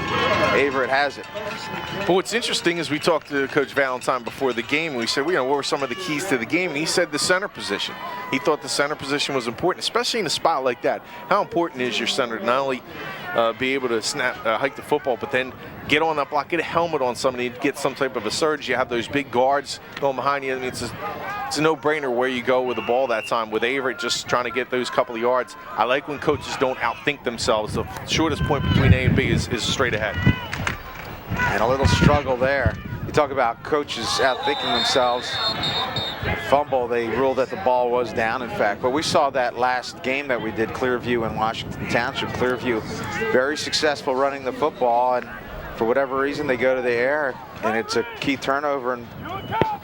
Averett has it. But what's interesting is we talked to Coach Valentine before the game. We said, what were some of the keys to the game? And he said the center position. He thought the center position was important, especially in a spot like that. How important is your center to not only be able to hike the football, but then get on that block, get a helmet on somebody, get some type of a surge. You have those big guards going behind you. I mean, it's a no-brainer where you go with the ball that time. With Averett just trying to get those couple of yards. I like when coaches don't outthink themselves. The shortest point between A and B is straight ahead. And a little struggle there. You talk about coaches outthinking themselves. Fumble, they ruled that the ball was down, in fact. But we saw that last game that we did, Clearview and Washington Township. Clearview very successful running the football, and for whatever reason they go to the air, and it's a key turnover, and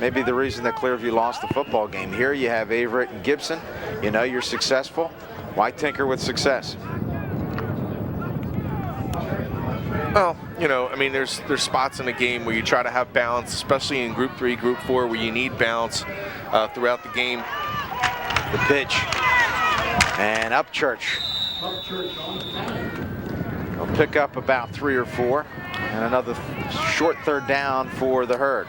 maybe the reason that Clearview lost the football game. Here you have Averett and Gibson. You know you're successful. Why tinker with success? Well, you know, I mean, there's spots in the game where you try to have balance, especially in Group 3, Group 4, where you need balance throughout the game. The pitch. And Upchurch. They'll pick up about 3 or 4. And another short third down for the Herd.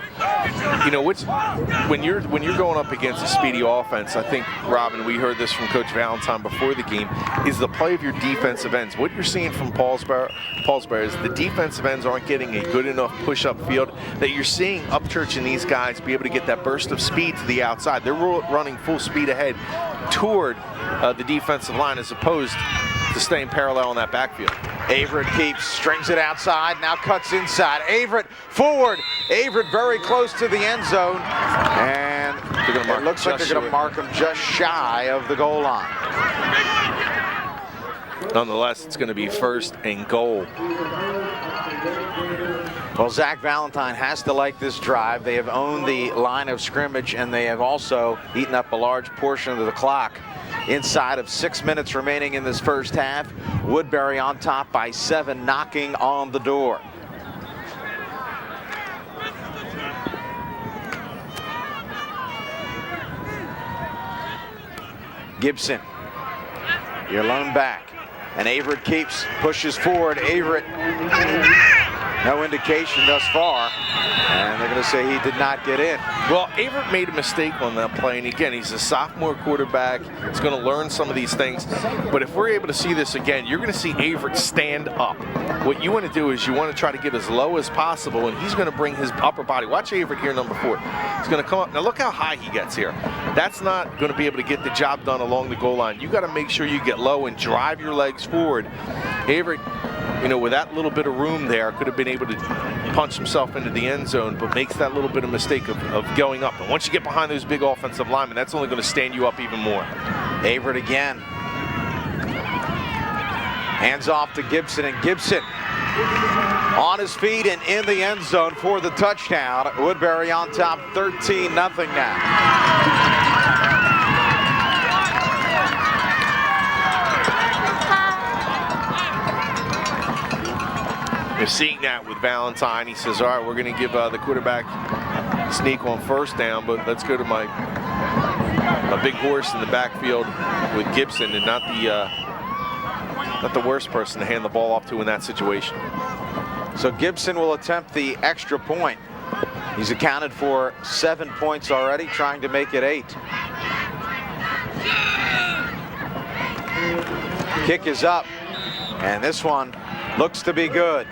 You know, when you're going up against a speedy offense, I think, Robin, we heard this from Coach Valentine before the game, is the play of your defensive ends. What you're seeing from Paulsboro is the defensive ends aren't getting a good enough push-up field that you're seeing Upchurch and these guys be able to get that burst of speed to the outside. They're running full speed ahead toward the defensive line as opposed to staying parallel on that backfield. Averett keeps, strings it outside, now cuts inside. Averett forward. Averett very close to the end zone. And it looks like they're going to mark him just shy of the goal line. Nonetheless, it's going to be 1st and goal. Well, Zach Valentine has to like this drive. They have owned the line of scrimmage, and they have also eaten up a large portion of the clock. Inside of 6 minutes remaining in this first half, Woodbury on top by 7, knocking on the door. Gibson, your lone back, and Averett keeps, pushes forward. Averett, no indication thus far, and they're going to say he did not get in. Well, Averett made a mistake on that play, and again, he's a sophomore quarterback. He's going to learn some of these things, but if we're able to see this again, you're going to see Averett stand up. What you want to do is you want to try to get as low as possible, and he's going to bring his upper body. Watch Averett here, number 4. He's going to come up. Now look how high he gets here. That's not going to be able to get the job done along the goal line. You got to make sure you get low and drive your legs forward. Averett, you know, with that little bit of room there, could have been able to punch himself into the end zone, but makes that little bit of mistake of going up. And once you get behind those big offensive linemen, that's only going to stand you up even more. Averett again. Hands off to Gibson, and Gibson on his feet and in the end zone for the touchdown. Woodbury on top, 13-0 now. You're seeing that with Valentine. He says, all right, we're going to give the quarterback a sneak on 1st down, but let's go to my big horse in the backfield with Gibson, and not the worst person to hand the ball off to in that situation. So Gibson will attempt the extra point. He's accounted for 7 points already, trying to make it 8. Kick is up, and this one looks to be good.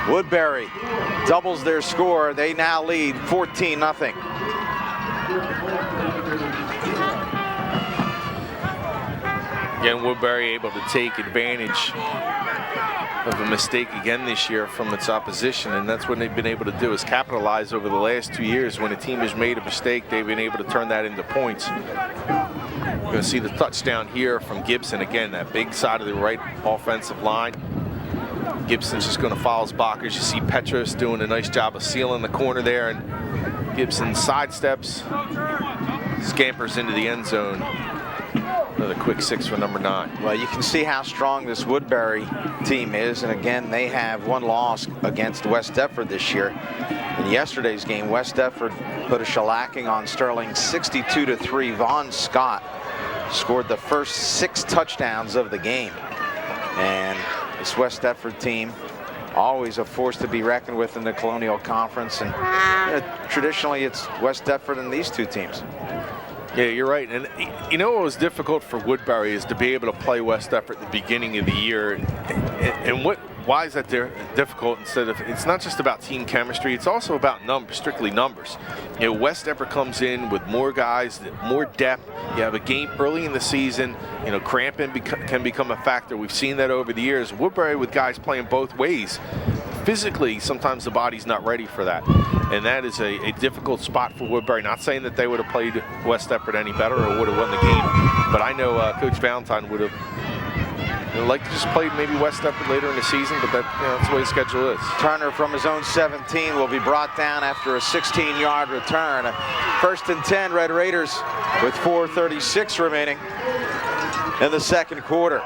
Woodbury doubles their score. They now lead 14-0. Again, Woodbury able to take advantage of a mistake again this year from its opposition, and that's what they've been able to do, is capitalize over the last 2 years. When a team has made a mistake, they've been able to turn that into points. You're going to see the touchdown here from Gibson. Again, that big side of the right offensive line. Gibson's just going to follow his blockers. You see Petros doing a nice job of sealing the corner there, and Gibson sidesteps, scampers into the end zone. Another quick 6 for number 9. Well, you can see how strong this Woodbury team is, and again, they have one loss against West Deptford this year. In yesterday's game, West Deptford put a shellacking on Sterling, 62-3. Vaughn Scott scored the first 6 touchdowns of the game, and this West Deptford team, always a force to be reckoned with in the Colonial Conference, and traditionally it's West Deptford and these two teams. Yeah, you're right. And you know what was difficult for Woodbury is to be able to play West Deptford at the beginning of the year. And why is that difficult? Instead of, it's not just about team chemistry, it's also about numbers, strictly numbers. You know, West Deptford comes in with more guys, more depth. You have a game early in the season, you know, cramping can become a factor. We've seen that over the years. Woodbury with guys playing both ways. Physically, sometimes the body's not ready for that. And that is a difficult spot for Woodbury. Not saying that they would have played West Deptford any better or would have won the game, but I know Coach Valentine would have liked to just play maybe West Deptford later in the season, but that's the way the schedule is. Turner from his own 17 will be brought down after a 16-yard return. First and 10, Red Raiders with 4:36 remaining in the second quarter.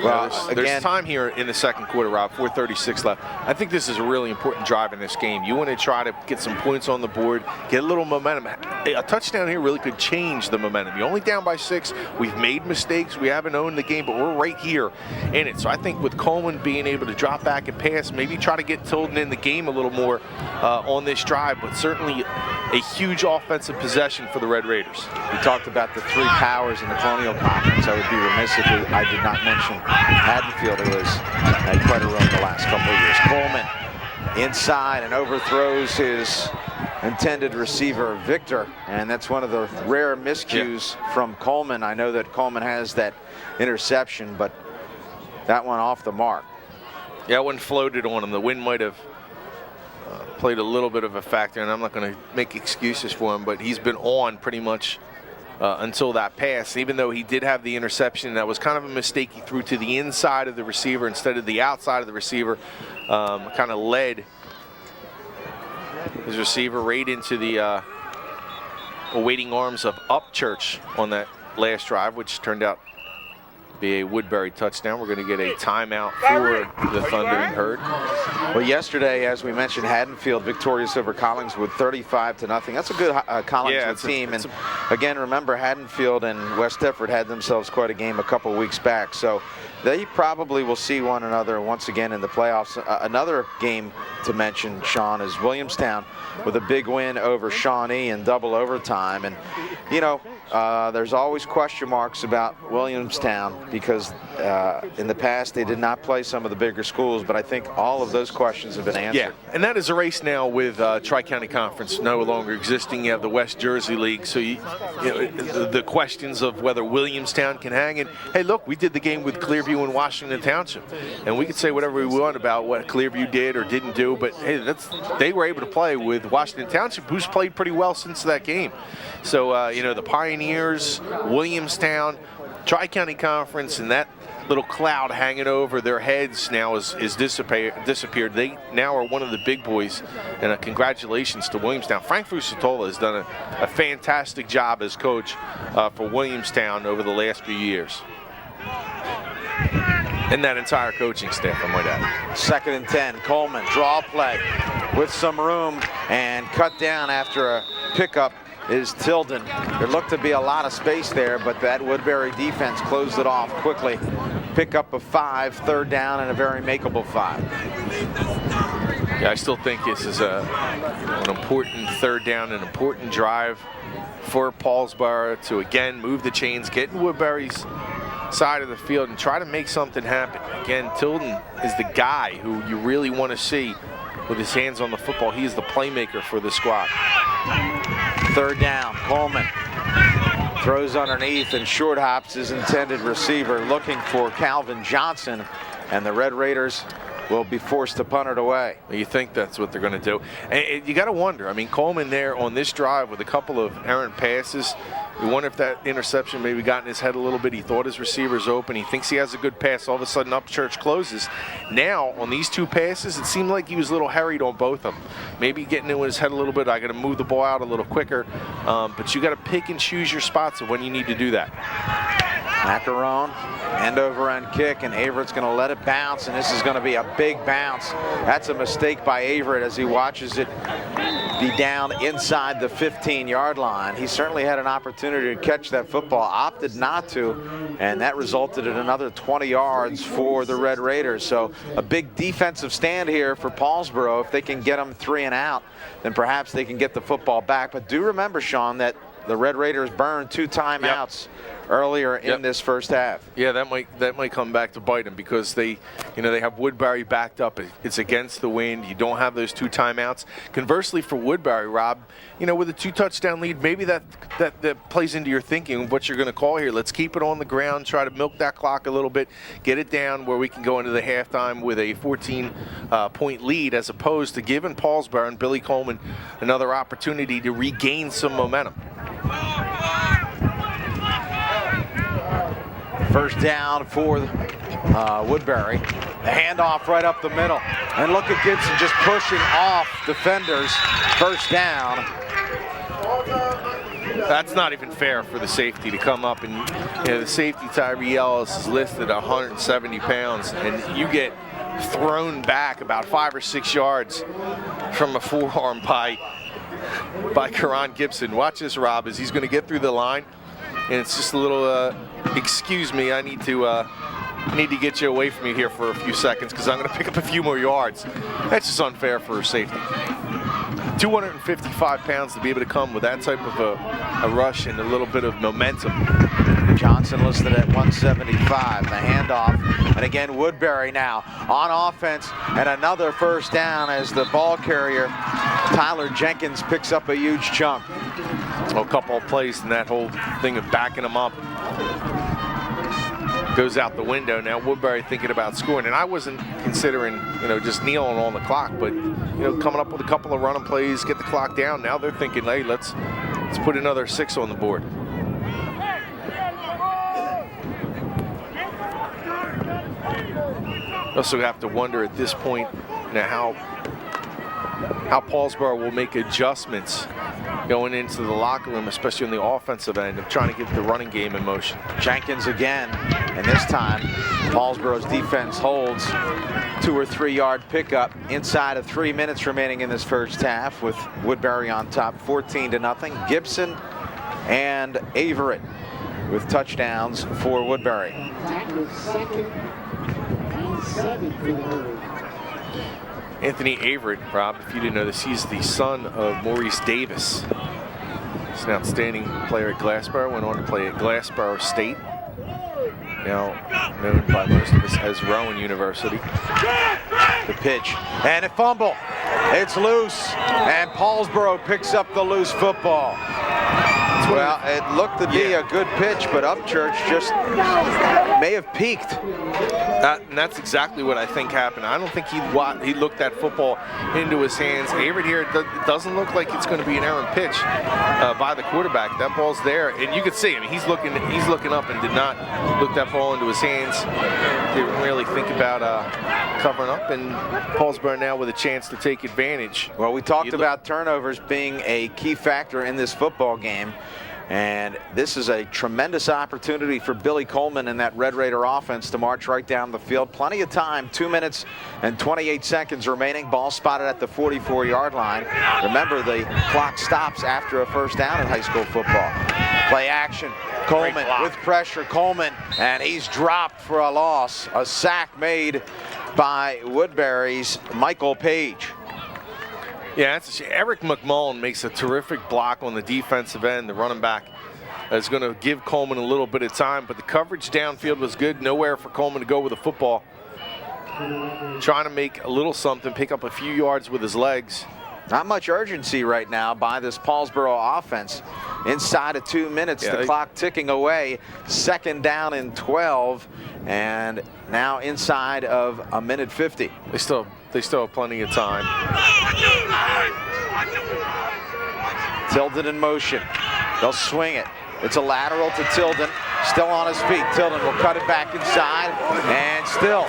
Well, there's time here in the second quarter, Rob. 4:36 left. I think this is a really important drive in this game. You want to try to get some points on the board, get a little momentum. A touchdown here really could change the momentum. You're only down by 6. We've made mistakes. We haven't owned the game, but we're right here in it. So I think with Coleman being able to drop back and pass, maybe try to get Tilden in the game a little more on this drive, but certainly a huge offensive possession for the Red Raiders. We talked about the 3 powers in the Colonial Conference. I would be remiss if I did not mention Haddonfield, who has had quite a run the last couple of years. Coleman inside and overthrows his intended receiver, Victor, and that's one of the rare miscues from Coleman. I know that Coleman has that interception, but that one off the mark. Yeah, one floated on him. The wind might have played a little bit of a factor, and I'm not going to make excuses for him, but he's been on pretty much until that pass. Even though he did have the interception, that was kind of a mistake. He threw to the inside of the receiver instead of the outside of the receiver. Kind of led his receiver right into the awaiting arms of Upchurch on that last drive, which turned out to be a Woodbury touchdown. We're going to get a timeout for the Thundering Herd. Well, yesterday, as we mentioned, Haddonfield victorious over Collingswood 35-0. That's a good Collingswood team. And again, remember, Haddonfield and West Deptford had themselves quite a game a couple weeks back. So they probably will see one another once again in the playoffs. Another game to mention, Shawn, is Williamstown with a big win over Shawnee in double overtime. And, you know, there's always question marks about Williamstown because in the past they did not play some of the bigger schools, but I think all of those questions have been answered. Yeah, and that is a race now with Tri-County Conference no longer existing. You have the West Jersey League, so you know, the questions of whether Williamstown can hang. And hey, look, we did the game with Clearview and Washington Township, and we could say whatever we want about what Clearview did or didn't do, but hey, they were able to play with Washington Township, who's played pretty well since that game. So you know, the Pioneers, Williamstown, Tri-County Conference, and that little cloud hanging over their heads now is disappeared. They now are one of the big boys, and congratulations to Williamstown. Frank Fusatola has done a fantastic job as coach for Williamstown over the last few years. And that entire coaching staff, I might add. Second and 10, Coleman, draw play with some room and cut down after a pickup is Tilden. There looked to be a lot of space there, but that Woodbury defense closed it off quickly. Pickup of 5, third down, and a very makeable 5. Yeah, I still think this is an important third down, an important drive for Paulsboro to again move the chains, get in Woodbury's side of the field and try to make something happen. Again, Tilden is the guy who you really want to see with his hands on the football. He is the playmaker for the squad. Third down, Coleman throws underneath and short hops his intended receiver, looking for Calvin Johnson, and the Red Raiders will be forced to punt it away. You think that's what they're going to do. And you got to wonder, I mean, Coleman there on this drive with a couple of errant passes, you wonder if that interception maybe got in his head a little bit. He thought his receiver's open. He thinks he has a good pass. All of a sudden, Upchurch closes. Now, on these two passes, it seemed like he was a little harried on both of them. Maybe getting in his head a little bit. I got to move the ball out a little quicker. But you got to pick and choose your spots of when you need to do that. Macaron, end over end kick, and Averett's going to let it bounce, and this is going to be a big bounce. That's a mistake by Averett as he watches it be down inside the 15-yard line. He certainly had an opportunity to catch that football, opted not to, and that resulted in another 20 yards for the Red Raiders. So a big defensive stand here for Paulsboro. If they can get them 3 and out, then perhaps they can get the football back. But do remember, Shawn, that the Red Raiders burned 2 timeouts earlier in this first half. Yeah, that might come back to bite them because they have Woodbury backed up. It's against the wind. You don't have those 2 timeouts. Conversely, for Woodbury, Rob, with a 2-touchdown lead, maybe that plays into your thinking of what you're going to call here. Let's keep it on the ground, try to milk that clock a little bit, get it down where we can go into the halftime with a 14-point lead, as opposed to giving Paulsboro and Billy Coleman another opportunity to regain some momentum. First down for Woodbury. The handoff right up the middle. And look at Gibson just pushing off defenders. First down. That's not even fair for the safety to come up and, the safety, Tyree Ellis, is listed 170 pounds, and you get thrown back about 5 or 6 yards from a forearm by Karan Gibson. Watch this, Rob, as he's going to get through the line, and it's just a little, excuse me, I need to get you away from me here for a few seconds because I'm going to pick up a few more yards. That's just unfair for a safety. 255 pounds to be able to come with that type of a rush and a little bit of momentum. Johnson listed at 175. The handoff, and again Woodbury now on offense, and another first down as the ball carrier Tyler Jenkins picks up a huge chunk. A couple of plays, and that whole thing of backing him up goes out the window. Now Woodbury thinking about scoring, and I wasn't considering, just kneeling on the clock, but coming up with a couple of running plays, get the clock down. Now they're thinking, hey, let's put another 6 on the board. Also have to wonder at this point how Paulsboro will make adjustments going into the locker room, especially on the offensive end, of trying to get the running game in motion. Jenkins again, and this time Paulsboro's defense holds 2 or 3 yard pickup inside of 3 minutes remaining in this first half, with Woodbury on top 14-0. Gibson and Averett with touchdowns for Woodbury. Anthony Averett, Rob, if you didn't know this, he's the son of Maurice Davis. He's an outstanding player at Glassboro, went on to play at Glassboro State, now known by most of us as Rowan University. The pitch, and a fumble. It's loose, and Paulsboro picks up the loose football. Well, it looked to be a good pitch, but Upchurch just may have peaked. And that's exactly what I think happened. I don't think he looked that football into his hands. Averett here, it doesn't look like it's going to be an errant pitch by the quarterback. That ball's there, and you can see, he's looking up and did not look that ball into his hands. Didn't really think about covering up, and Paulsboro now with a chance to take advantage. Well, we talked about turnovers being a key factor in this football game. And this is a tremendous opportunity for Billy Coleman and that Red Raider offense to march right down the field. Plenty of time, 2 minutes and 28 seconds remaining. Ball spotted at the 44-yard line. Remember, the clock stops after a first down in high school football. Play action. Coleman with pressure. Coleman, and he's dropped for a loss. A sack made by Woodbury's Michael Page. Yeah, Eric McMullen makes a terrific block on the defensive end, the running back is going to give Coleman a little bit of time, but the coverage downfield was good. Nowhere for Coleman to go with the football. Trying to make a little something, pick up a few yards with his legs. Not much urgency right now by this Paulsboro offense. Inside of 2 minutes, the clock ticking away. 2nd down and 12, and now inside of 1:50. They still have plenty of time. Tilden in motion. They'll swing it. It's a lateral to Tilden. Still on his feet. Tilden will cut it back inside, and still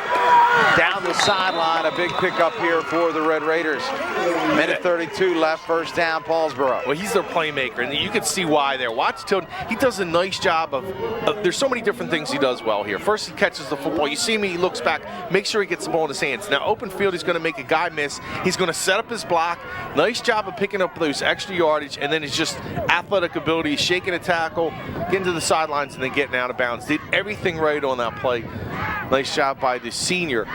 down the sideline. A big pickup here for the Red Raiders. 1:32 left, 1st down, Paulsboro. Well, he's their playmaker, and you can see why there. Watch Tilden. He does a nice job of there's so many different things he does well here. First, he catches the football. You see him, he looks back, make sure he gets the ball in his hands. Now, open field, he's going to make a guy miss. He's going to set up his block. Nice job of picking up those extra yardage, and then it's just athletic ability, shaking a tackle, getting to the sidelines, and then getting out of bounds. Did everything right on that play. Nice job by the senior.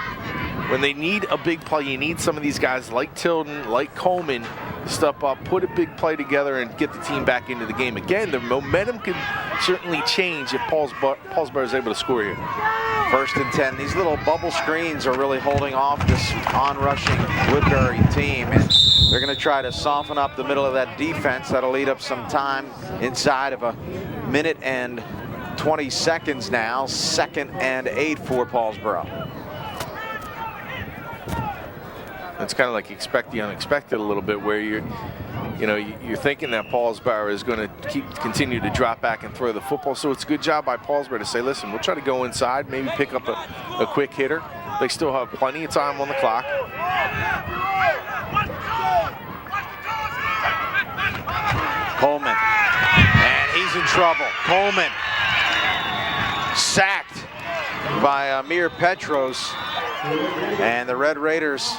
When they need a big play, you need some of these guys like Tilden, like Coleman, step up, put a big play together, and get the team back into the game. Again, the momentum can certainly change if Paulsboro is able to score here. 1st and 10. These little bubble screens are really holding off this on-rushing Woodbury team. And they're going to try to soften up the middle of that defense. That'll lead up some time inside of 1 and 20 seconds now. 2nd and 8 for Paulsboro. It's kind of like expect the unexpected a little bit, where you're thinking that Paulsboro is going to continue to drop back and throw the football. So it's a good job by Paulsboro to say, listen, we'll try to go inside, maybe pick up a quick hitter. They still have plenty of time on the clock. Coleman, and he's in trouble. Coleman sacked by Amir Petros, and the Red Raiders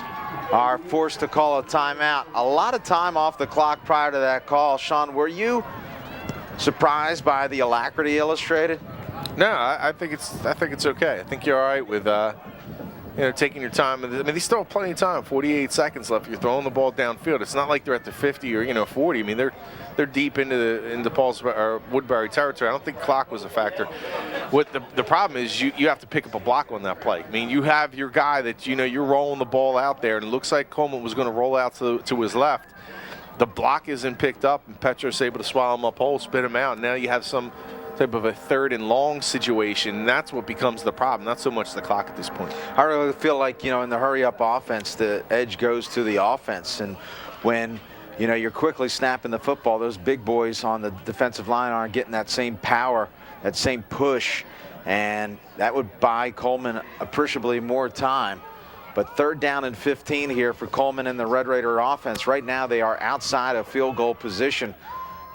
are forced to call a timeout. A lot of time off the clock prior to that call. Shawn, were you surprised by the alacrity illustrated? No, I think it's okay. I think you're all right with taking your time. I mean, they still have plenty of time. 48 seconds left. You're throwing the ball downfield. It's not like they're at the 50 or 40. I mean, they're deep into Paulsboro or Woodbury territory. I don't think clock was a factor. What the problem is, you have to pick up a block on that play. I mean, you have your guy that you're rolling the ball out there, and it looks like Coleman was going to roll out to his left. The block isn't picked up, and Petros able to swallow him up whole, spit him out. And now you have some type of a 3rd and long situation. That's what becomes the problem, not so much the clock at this point. I really feel like, in the hurry-up offense, the edge goes to the offense. And when, you're quickly snapping the football, those big boys on the defensive line aren't getting that same power, that same push. And that would buy Coleman appreciably more time. But 3rd down and 15 here for Coleman and the Red Raider offense. Right now they are outside of field goal position.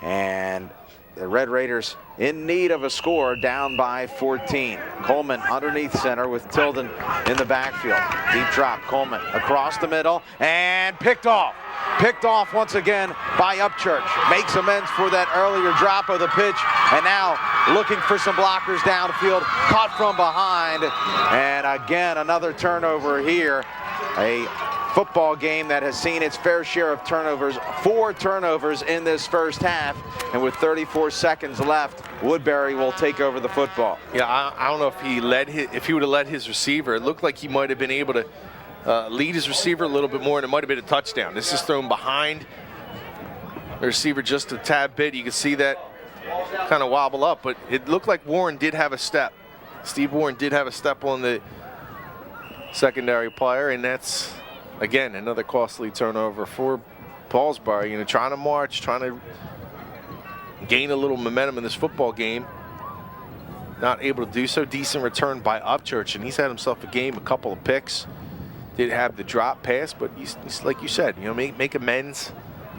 And the Red Raiders in need of a score, down by 14. Coleman underneath center with Tilden in the backfield. Deep drop, Coleman across the middle, and picked off. Picked off once again by Upchurch. Makes amends for that earlier drop of the pitch, and now looking for some blockers downfield. Caught from behind, and again another turnover here. A football game that has seen its fair share of turnovers. 4 turnovers in this first half, and with 34 seconds left, Woodbury will take over the football. Yeah, I don't know if he would have led his receiver. It looked like he might have been able to lead his receiver a little bit more, and it might have been a touchdown. This is thrown behind the receiver just a tad bit. You can see that kind of wobble up, but it looked like Warren did have a step. Steve Warren did have a step on the secondary player, and that's, again, another costly turnover for Paulsboro. Trying to march, trying to gain a little momentum in this football game. Not able to do so. Decent return by Upchurch, and he's had himself a game, a couple of picks. Did have the drop pass, but he's like you said, make amends,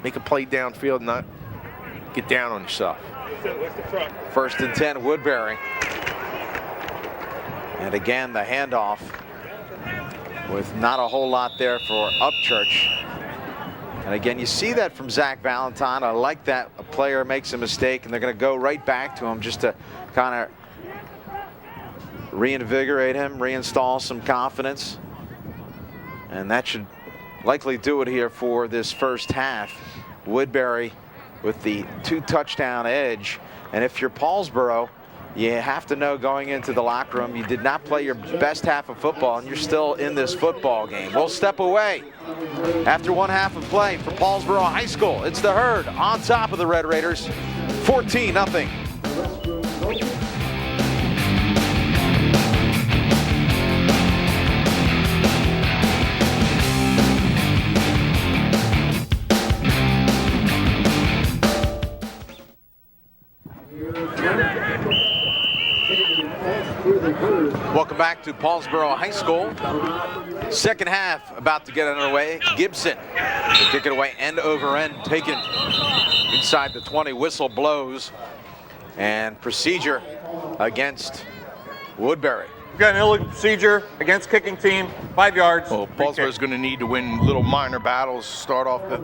make a play downfield, not get down on yourself. 1st and 10, Woodbury. And again, the handoff with not a whole lot there for Upchurch. And again, you see that from Zach Valentine. I like that a player makes a mistake and they're going to go right back to him just to kind of reinvigorate him, reinstall some confidence. And that should likely do it here for this first half. Woodbury with the 2-touchdown edge. And if you're Paulsboro, you have to know going into the locker room, you did not play your best half of football, and you're still in this football game. We'll step away after one half of play for Paulsboro High School. It's the Herd on top of the Red Raiders, 14-0. Welcome back to Paulsboro High School. Second half about to get underway. Gibson will kick it away end over end, taken inside the 20. Whistle blows, and procedure against Woodbury. We've got an illegal procedure against kicking team, 5 yards. Well, Paulsboro's going to need to win little minor battles. Start off the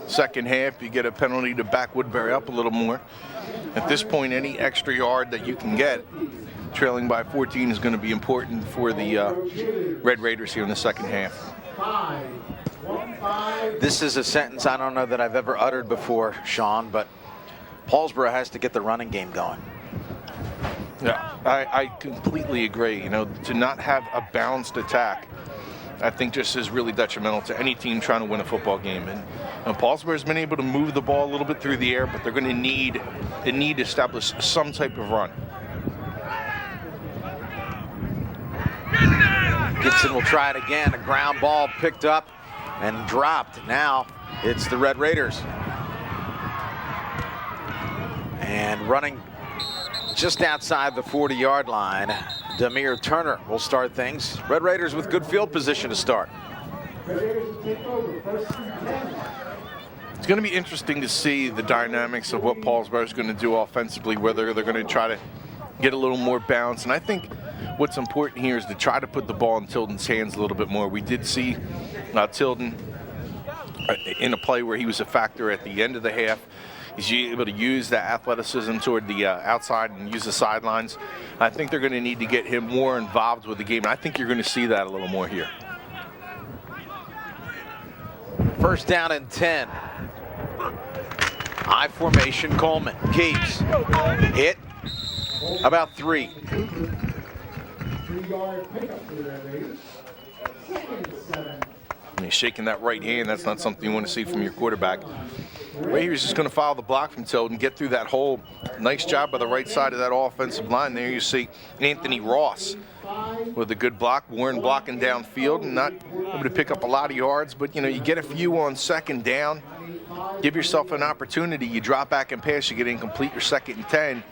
second half. You get a penalty to back Woodbury up a little more. At this point, any extra yard that you can get, trailing by 14, is going to be important for the Red Raiders here in the second half. This is a sentence I don't know that I've ever uttered before, Shawn, but Paulsboro has to get the running game going. Yeah, I completely agree. You know, to not have a balanced attack, I think just is really detrimental to any team trying to win a football game. And Paulsboro's been able to move the ball a little bit through the air, but they're going to need to establish some type of run. Gibson will try it again. A ground ball picked up and dropped. Now it's the Red Raiders. And running just outside the 40-yard line, Demir Turner will start things. Red Raiders with good field position to start. It's going to be interesting to see the dynamics of what Paulsboro is going to do offensively, whether they're going to try to get a little more balance. And I think what's important here is to try to put the ball in Tilden's hands a little bit more. We did see Tilden in a play where he was a factor at the end of the half. He's able to use that athleticism toward the outside and use the sidelines. I think they're going to need to get him more involved with the game. And I think you're going to see that a little more here. First down and 10. I formation, Coleman keeps hit about 3. 3-yard pickup for the Red Raiders. Second and 7. And he's shaking that right hand. That's not something you want to see from your quarterback. Right here, he's just going to follow the block from Tilden, get through that hole. Nice job by the right side of that offensive line. There you see Anthony Ross with a good block. Warren blocking downfield and not able to pick up a lot of yards, but you get a few on second down. Give yourself an opportunity. You drop back and pass, you get incomplete your second and 10.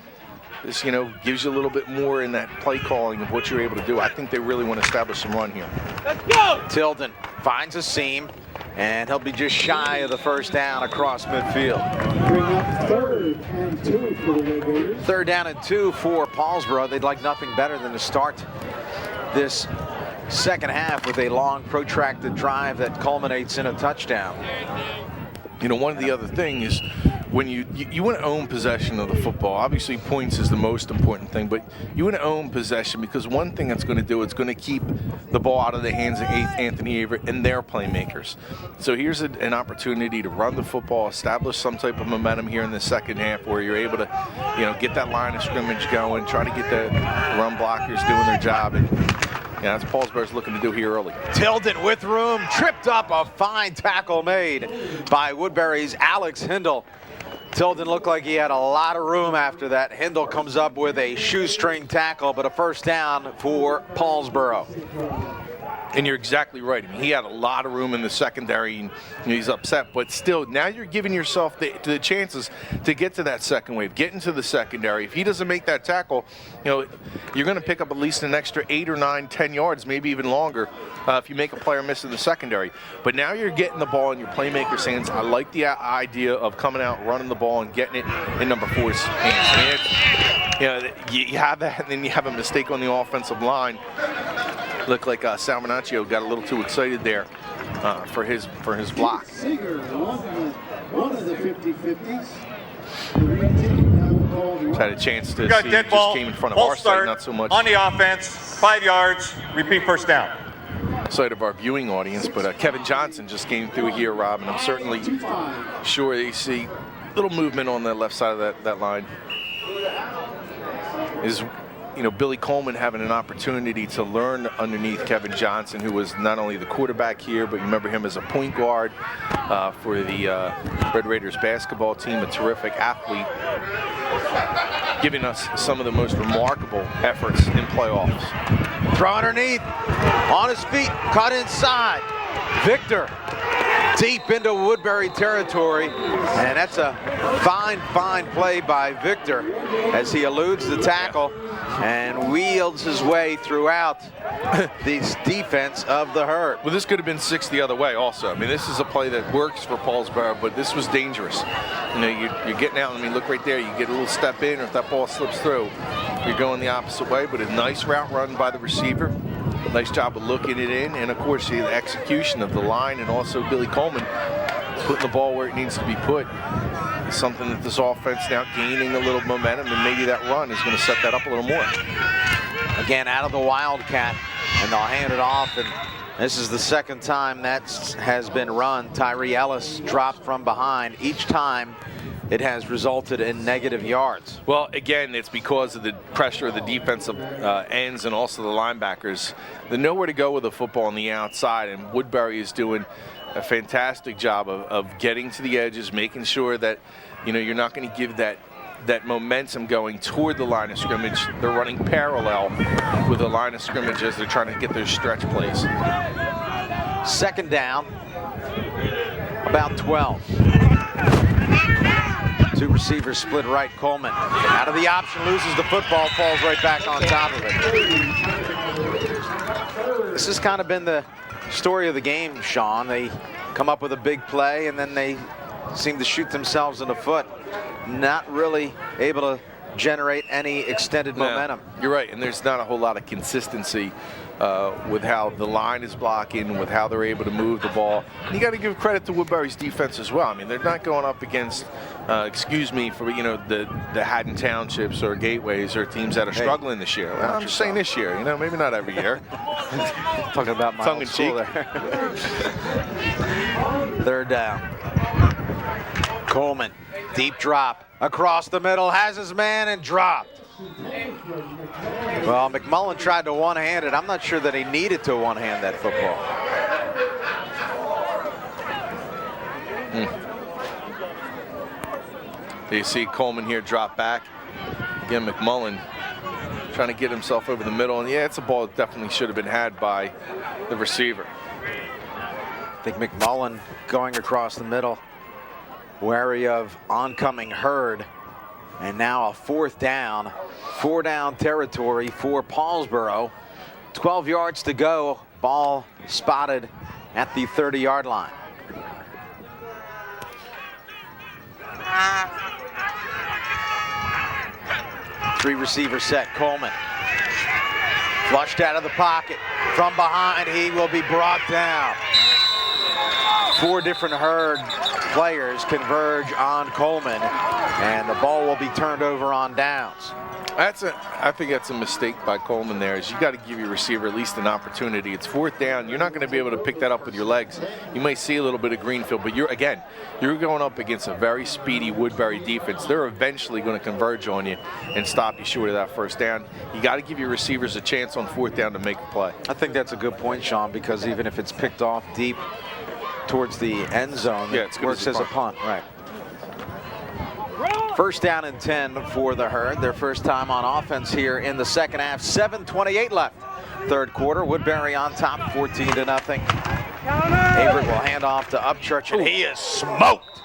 This, gives you a little bit more in that play calling of what you're able to do. I think they really want to establish some run here. Let's go! Tilden finds a seam, and he'll be just shy of the first down across midfield. Bring up 3rd and 2 for the Red Raiders. 3rd down and 2 for Paulsboro. They'd like nothing better than to start this second half with a long, protracted drive that culminates in a touchdown. One of the other things is when you want to own possession of the football. Obviously, points is the most important thing, but you want to own possession because one thing that's going to do, it's going to keep the ball out of the hands of Anthony Averett and their playmakers. So here's an opportunity to run the football, establish some type of momentum here in the second half where you're able to, get that line of scrimmage going, try to get the run blockers doing their job. And that's what Paulsboro's looking to do here early. Tilden with room, tripped up, a fine tackle made by Woodbury's Alex Hindle. Tilden looked like he had a lot of room after that. Hindle comes up with a shoestring tackle, but a first down for Paulsboro. And you're exactly right. I mean, he had a lot of room in the secondary, and he's upset. But still, now you're giving yourself the chances to get to that second wave, get into the secondary. If he doesn't make that tackle, you're going to pick up at least an extra 8 or 9, 10 yards, maybe even longer, if you make a player miss in the secondary. But now you're getting the ball in your playmaker's hands. I like the idea of coming out, running the ball, and getting it in number 4's hands. You have that, and then you have a mistake on the offensive line. Looked like Salmonaccio got a little too excited there for his block. Seeger, one of the 50-50s. Had a chance to got see dead it ball. just came in front of Ball our side, start not so much on the offense, 5 yards, repeat first down. side of our viewing audience, but Kevin Johnson just came through here, Rob, and I'm certainly sure they see little movement on the left side of that line. Is, you know, Billy Coleman having an opportunity to learn underneath Kevin Johnson, who was not only the quarterback here, but you remember him as a point guard for the Red Raiders basketball team, a terrific athlete, giving us some of the most remarkable efforts in playoffs. Throw underneath, on his feet, cut inside. Victor deep into Woodbury territory, and that's a fine play by Victor as he eludes the tackle and wheels his way throughout the defense of the Herd. Well, this could have been 6 the other way also. I mean, this is a play that works for Paulsboro, but this was dangerous. You know, you're getting out, I mean, look right there, you get a little step in, or if that ball slips through, you're going the opposite way, but a nice route run by the receiver. Nice job of looking it in, and of course the execution of the line, and also Billy Coleman putting the ball where it needs to be put. It's something that this offense now gaining a little momentum, and maybe that run is going to set that up a little more. Again, out of the Wildcat, and they'll hand it off, and this is the second time that has been run. Tyree Ellis dropped from behind. Each time it has resulted in negative yards. Well, again, it's because of the pressure of the defensive ends and also the linebackers. They know where to go with the football on the outside, and Woodbury is doing a fantastic job of getting to the edges, making sure that, you know, you're not going to give that momentum going toward the line of scrimmage. They're running parallel with the line of scrimmage as they're trying to get those stretch plays. Second down, about 12. Two receivers split right. Coleman out of the option, loses the football, falls right back on top of it. This has kind of been the story of the game, Shawn. They come up with a big play and then they seem to shoot themselves in the foot. Not really able to generate any extended momentum. You're right, and there's not a whole lot of consistency with how the line is blocking, with how they're able to move the ball. And you got to give credit to Woodbury's defense as well. I mean, they're not going up against, excuse me, for, you know, the Haddon Townships or Gateways or teams that are struggling this year. Well, I'm just saying this year, you know, maybe not every year. Talking about my tongue in cheek there. Third down. Coleman, deep drop across the middle, has his man and dropped. Well, McMullen tried to one-hand it. I'm not sure that he needed to one-hand that football. You see Coleman here drop back. Again, McMullen trying to get himself over the middle. And yeah, it's a ball that definitely should have been had by the receiver. I think McMullen going across the middle, wary of oncoming Herd. And now a fourth down, 4-down territory for Paulsboro. 12 yards to go, ball spotted at the 30-yard line. Three receiver set, Coleman. Flushed out of the pocket. From behind, he will be brought down. 4 different Herd players converge on Coleman, and the ball will be turned over on downs. I think that's a mistake by Coleman there, is you got to give your receiver at least an opportunity. It's 4th down. You're not going to be able to pick that up with your legs. You may see a little bit of greenfield, but you're going up against a very speedy Woodbury defense. They're eventually going to converge on you and stop you short of that 1st down. You got to give your receivers a chance on 4th down to make a play. I think that's a good point, Shawn, because even if it's picked off deep towards the end zone, yeah, it works as a punt. Right. 1st down and 10 for the Herd. Their first time on offense here in the second half. 7:28 left. Third quarter. Woodbury on top, 14-0. Averett will hand off to Upchurch, and he is smoked.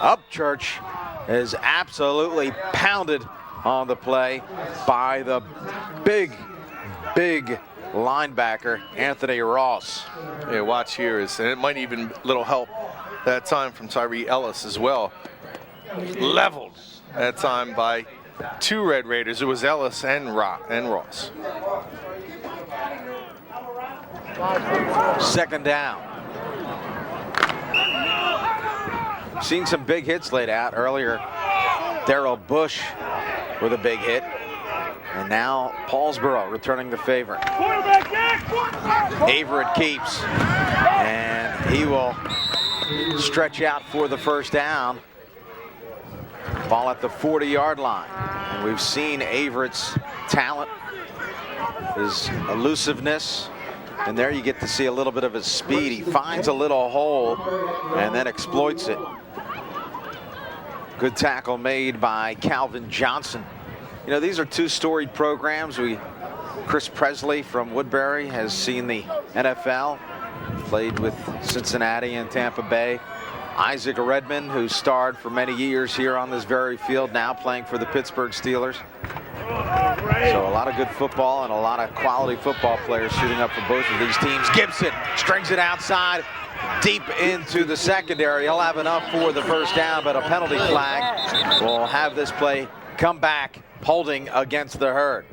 Upchurch is absolutely pounded on the play by the big linebacker, Anthony Ross. Yeah, watch here, and it might even little help that time from Tyree Ellis as well. Leveled that time by 2 Red Raiders. It was Ellis and Ross. 2nd down. Seen some big hits laid out earlier. Darrell Bush with a big hit. And now Paulsboro returning the favor. Averett keeps. And he will stretch out for the 1st down. Ball at the 40-yard line. And we've seen Averett's talent, his elusiveness, and there you get to see a little bit of his speed. He finds a little hole and then exploits it. Good tackle made by Calvin Johnson. You know, these are two storied programs. Chris Presley from Woodbury has seen the NFL, played with Cincinnati and Tampa Bay. Isaac Redmond, who starred for many years here on this very field, now playing for the Pittsburgh Steelers. So a lot of good football and a lot of quality football players shooting up for both of these teams. Gibson strings it outside, deep into the secondary. He'll have enough for the first down, but a penalty flag will have this play come back, holding against the Herd.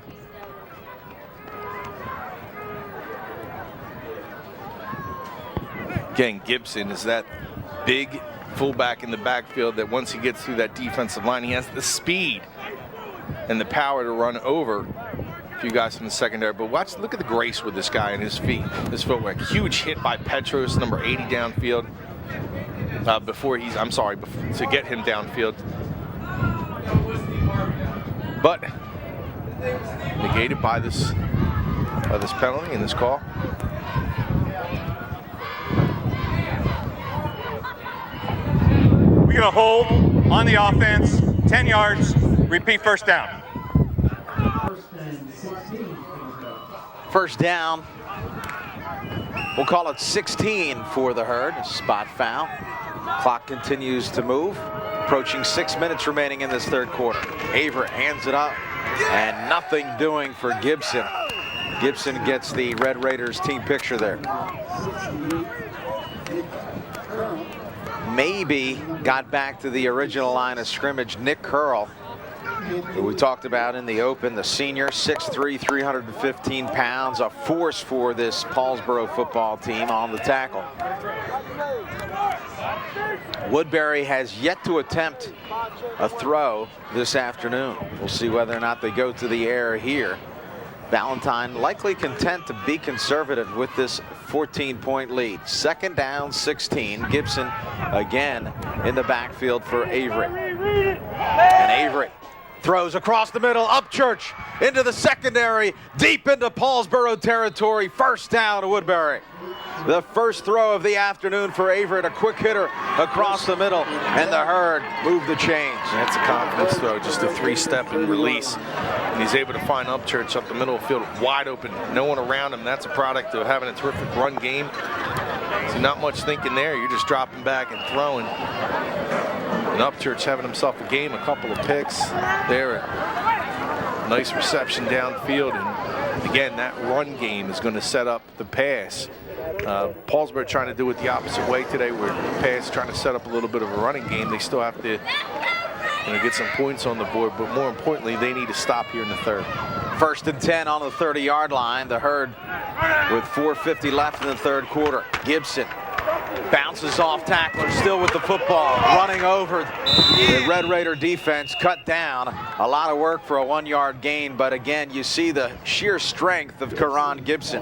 Again, Gibson is that big fullback in the backfield that once he gets through that defensive line, he has the speed and the power to run over a few guys from the secondary. But look at the grace with this guy and his feet, his footwork. Huge hit by Petros, number 80 downfield. To get him downfield. But negated by this penalty and this call. We're going to hold on the offense, 10 yards, repeat first down. First down. We'll call it 16 for the Herd. Spot foul. Clock continues to move. Approaching 6 minutes remaining in this third quarter. Averett hands it up, and nothing doing for Gibson. Gibson gets the Red Raiders team picture there. Maybe got back to the original line of scrimmage. Nick Curl, who we talked about in the open, the senior, 6'3", 315 pounds, a force for this Paulsboro football team on the tackle. Woodbury has yet to attempt a throw this afternoon. We'll see whether or not they go to the air here. Valentine likely content to be conservative with this 14-point lead. Second down, 16. Gibson again in the backfield for Averett. And Averett throws across the middle, Upchurch into the secondary, deep into Paulsboro territory. First down to Woodbury. The first throw of the afternoon for Averett, a quick hitter across the middle, and the Herd move the chains. That's a confidence throw, just a three-step and release. And he's able to find Upchurch up the middle of the field, wide open, no one around him. That's a product of having a terrific run game. So not much thinking there. You're just dropping back and throwing. And Upchurch having himself a game, a couple of picks there. Nice reception downfield. And again, that run game is going to set up the pass. Paulsboro trying to do it the opposite way today, where the pass trying to set up a little bit of a running game. They still have to get some points on the board, but more importantly, they need to stop here in the third. First and 10 on the 30-yard line. The Herd with 4:50 left in the third quarter. Gibson bounces off tackler, still with the football, running over the Red Raider defense, cut down. A lot of work for a 1-yard gain, but again, you see the sheer strength of Karan Gibson.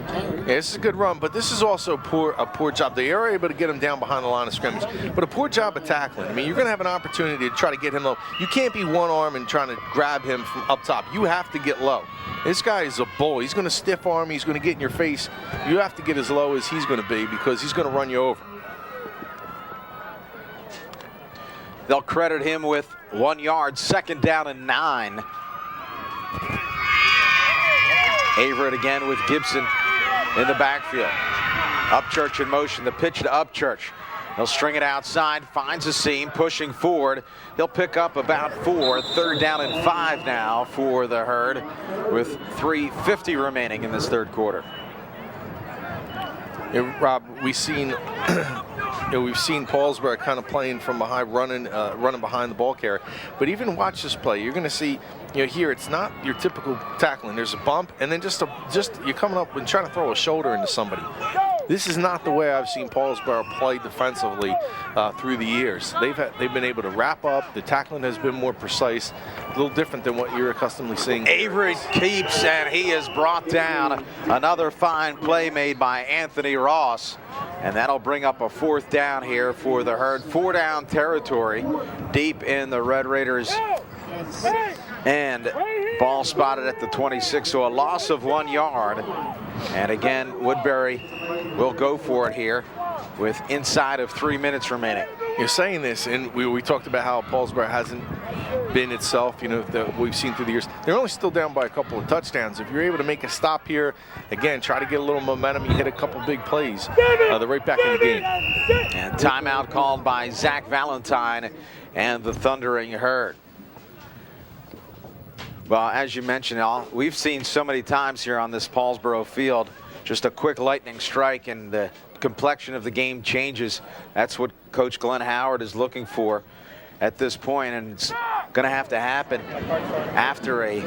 Yeah, this is a good run, but this is also a poor job. They are able to get him down behind the line of scrimmage, but a poor job of tackling. I mean, you're going to have an opportunity to try to get him low. You can't be one arm and trying to grab him from up top. You have to get low. This guy is a bull. He's going to stiff arm. He's going to get in your face. You have to get as low as he's going to be because he's going to run you over. They'll credit him with 1 yard, second down and 9. Averett again with Gibson in the backfield. Upchurch in motion, the pitch to Upchurch. He'll string it outside, finds a seam, pushing forward. He'll pick up about 4. Third down and 5 now for the Herd with 3:50 remaining in this third quarter. Yeah, Rob, we've seen Paulsboro kind of playing from behind, running behind the ball carrier. But even watch this play, you're going to see, here it's not your typical tackling. There's a bump, and then just you're coming up and trying to throw a shoulder into somebody. This is not the way I've seen Paulsboro play defensively through the years. They've been able to wrap up. The tackling has been more precise, a little different than what you're accustomed to seeing. Avery keeps, and he is brought down. Another fine play made by Anthony Ross, and that'll bring up a 4th down here for the Herd. 4-down territory deep in the Red Raiders. And ball spotted at the 26, so a loss of 1 yard. And again, Woodbury will go for it here with inside of 3 minutes remaining. You're saying this, and we talked about how Paulsboro hasn't been itself, that we've seen through the years. They're only still down by a couple of touchdowns. If you're able to make a stop here, again, try to get a little momentum, you hit a couple big plays, they're right back in the game. And timeout called by Zach Valentine and the Thundering Herd. Well, as you mentioned, we've seen so many times here on this Paulsboro field, just a quick lightning strike and the complexion of the game changes. That's what Coach Glenn Howard is looking for at this point, and it's going to have to happen after a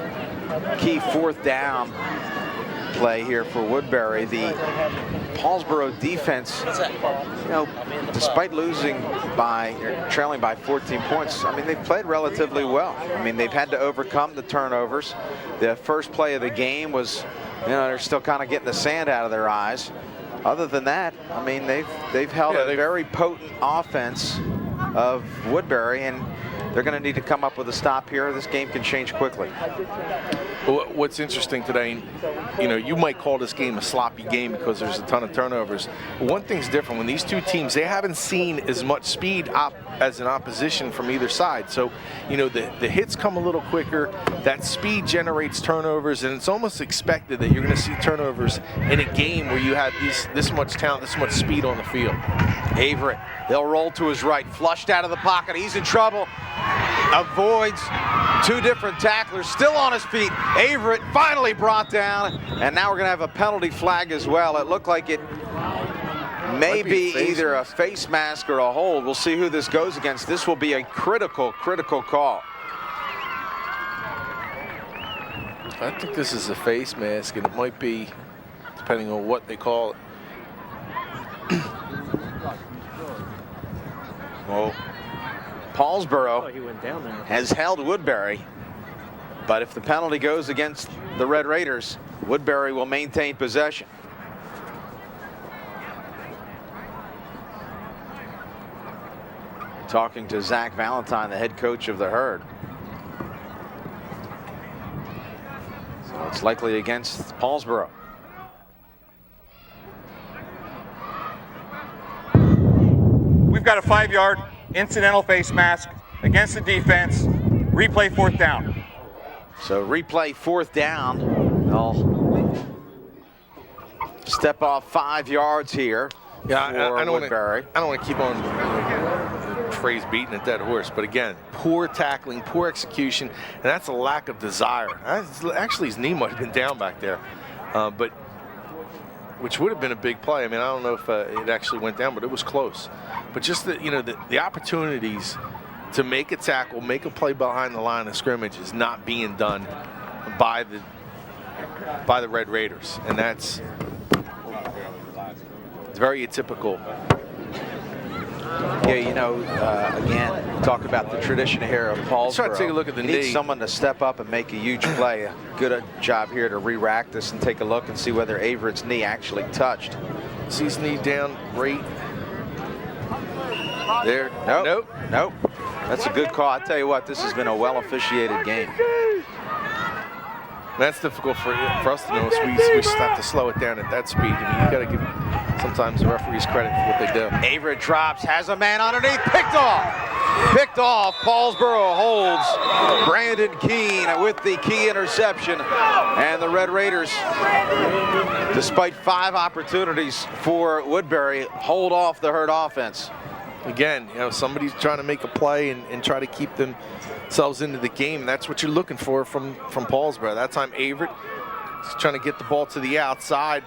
key 4th down play here for Woodbury. The Paulsboro defense, despite trailing by 14 points, they've played relatively well. They've had to overcome the turnovers. The first play of the game was, they're still kind of getting the sand out of their eyes. Other than that, they've held a very potent offense of Woodbury, and they're going to need to come up with a stop here. This game can change quickly. Well, what's interesting today, you might call this game a sloppy game because there's a ton of turnovers. But one thing's different. When these two teams, they haven't seen as much speed as an opposition from either side. So, the hits come a little quicker. That speed generates turnovers, and it's almost expected that you're going to see turnovers in a game where you have this much talent, this much speed on the field. Averett, they'll roll to his right, flushed out of the pocket. He's in trouble. Avoids 2 different tacklers, still on his feet. Averett finally brought down, and now we're going to have a penalty flag as well. It looked like it may be either a face mask or a hold. We'll see who this goes against. This will be a critical call. I think this is a face mask, and it might be, depending on what they call it. Well, Paulsboro has held Woodbury, but if the penalty goes against the Red Raiders, Woodbury will maintain possession. Talking to Zach Valentine, the head coach of the Herd. So it's likely against Paulsboro. We've got a 5-yard incidental face mask against the defense. Replay 4th down. So replay 4th down. They'll step off 5 yards here. Yeah, I don't want to keep on the phrase beating a dead horse, but again, poor tackling, poor execution, and that's a lack of desire. Actually, his knee might have been down back there, but which would have been a big play. I don't know if it actually went down, but it was close. But just the opportunities to make a tackle, make a play behind the line of scrimmage is not being done by the Red Raiders, and it's very atypical. Yeah, again, talk about the tradition here of Paulsboro. Try to take a look at the knee. Need someone to step up and make a huge play. A good job here to re-rack this and take a look and see whether Averett's knee actually touched. See his knee down right there. Nope. That's a good call. I tell you what, this has been a well-officiated game. That's difficult for us to know. So we just have to slow it down at that speed. You got to give sometimes the referees credit for what they do. Averett drops, has a man underneath, picked off. Paulsboro holds Brandon Keene with the key interception, and the Red Raiders, despite 5 opportunities for Woodbury, hold off the Herd offense. Again, somebody's trying to make a play and try to keep themselves into the game. That's what you're looking for from Paulsboro. That time, Averett is trying to get the ball to the outside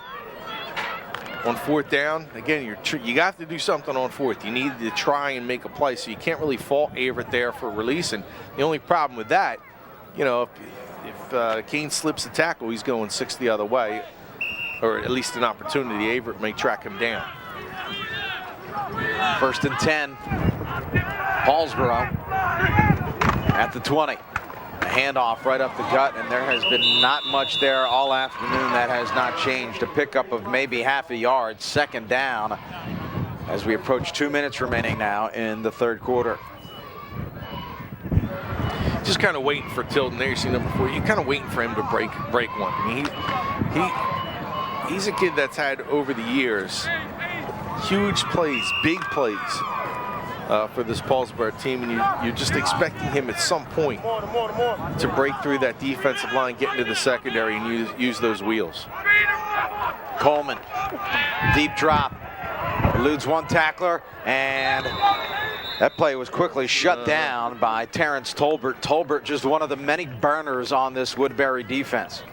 on 4th down. Again, you have to do something on 4th. You need to try and make a play, so you can't really fault Averett there for releasing. The only problem with that, if Keene slips a tackle, he's going 6 the other way. or at least an opportunity. Averett may track him down. 1st and 10. Paulsboro at the 20. A handoff right up the gut, and there has been not much there all afternoon. That has not changed. A pickup of maybe half a yard. 2nd down as we approach 2 minutes remaining now in the 3rd quarter. Just kind of waiting for Tilden. There you see number 4. You're kind of waiting for him to break one. I mean, he's a kid that's had over the years huge plays, big plays for this Paulsboro team, and you're just expecting him at some point to break through that defensive line, get into the secondary, and use those wheels. Coleman, deep drop, eludes one tackler, and that play was quickly shut down by Terrence Tolbert. Tolbert, just one of the many burners on this Woodbury defense.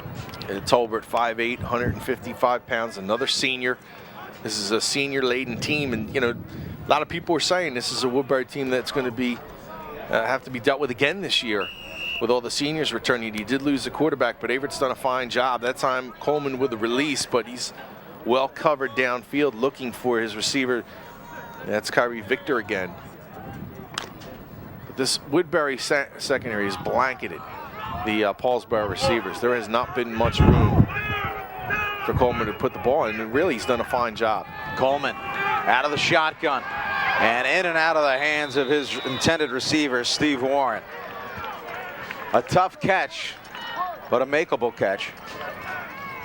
And Tolbert, 5'8", 155 pounds, another senior. This is a senior-laden team, and a lot of people are saying this is a Woodbury team that's going to be have to be dealt with again this year with all the seniors returning. He did lose the quarterback, but Averett's done a fine job. That time Coleman with the release, but he's well covered downfield looking for his receiver. That's Kyrie Victor again. But this Woodbury secondary has blanketed the Paulsboro receivers. There has not been much room for Coleman to put the ball in, and really he's done a fine job. Coleman out of the shotgun and in and out of the hands of his intended receiver, Steve Warren. A tough catch, but a makeable catch.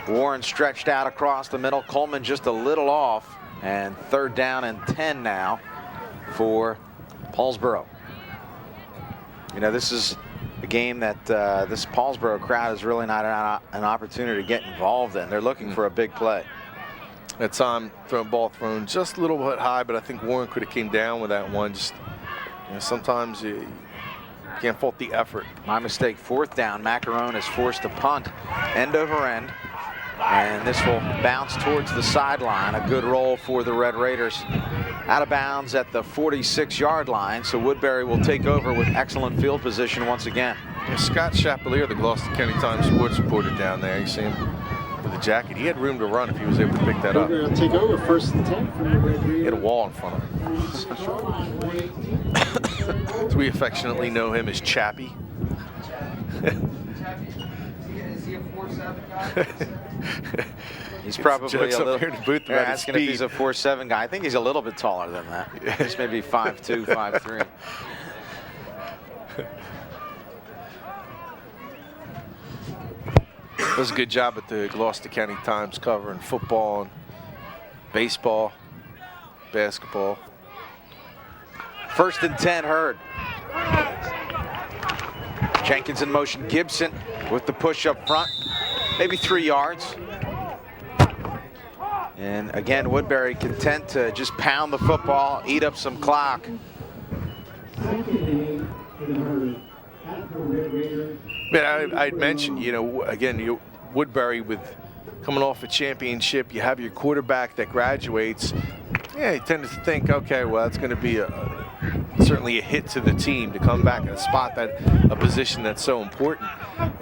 Warren stretched out across the middle. Coleman just a little off, and 3rd down and 10 now for Paulsboro. This is a game that this Paulsboro crowd is really not an opportunity to get involved in. They're looking for a big play. That time, ball thrown just a little bit high, but I think Warren could have came down with that one. Just sometimes you can't fault the effort. My mistake. 4th down. Macaron is forced to punt end over end, and this will bounce towards the sideline. A good roll for the Red Raiders. Out of bounds at the 46-yard line, so Woodbury will take over with excellent field position once again. Scott Chapelier, the Gloucester County Times sports reporter down there, you see him with the jacket. He had room to run if he was able to pick that up. We're going to take over 1st and 10 from the Red Raiders. He had a wall in front of him. So we affectionately know him as Chappie. Is he a 4'7" guy? He's probably a little. Asking if he's a 4'7" guy. I think he's a little bit taller than that. He's maybe 5'2", 5'3". Does a good job at the Gloucester County Times covering football and baseball, basketball. 1st and 10, Hurd. Jenkins in motion. Gibson with the push up front. Maybe 3 yards. And again, Woodbury content to just pound the football, eat up some clock. But I'd mentioned, again, Woodbury with coming off a championship, you have your quarterback that graduates. Yeah, you tend to think, okay, well, that's going to be certainly a hit to the team to come back and spot a position that's so important.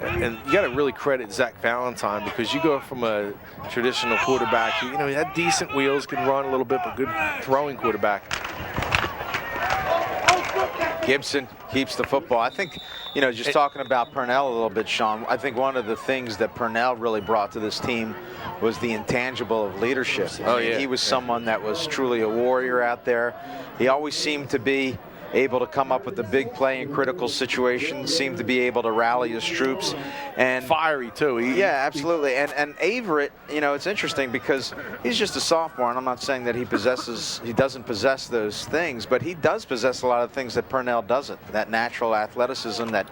And you got to really credit Zach Valentine, because you go from a traditional quarterback, he had decent wheels, can run a little bit, but good throwing quarterback. Gibson keeps the football. I think, just talking about Purnell a little bit, Sean, I think one of the things that Purnell really brought to this team was the intangible of leadership. He was someone that was truly a warrior out there. He always seemed to be able to come up with a big play in critical situations, seemed to be able to rally his troops. And fiery too. Yeah, absolutely. And Averett, it's interesting because he's just a sophomore, and I'm not saying that he doesn't possess those things, but he does possess a lot of things that Purnell doesn't. That natural athleticism, that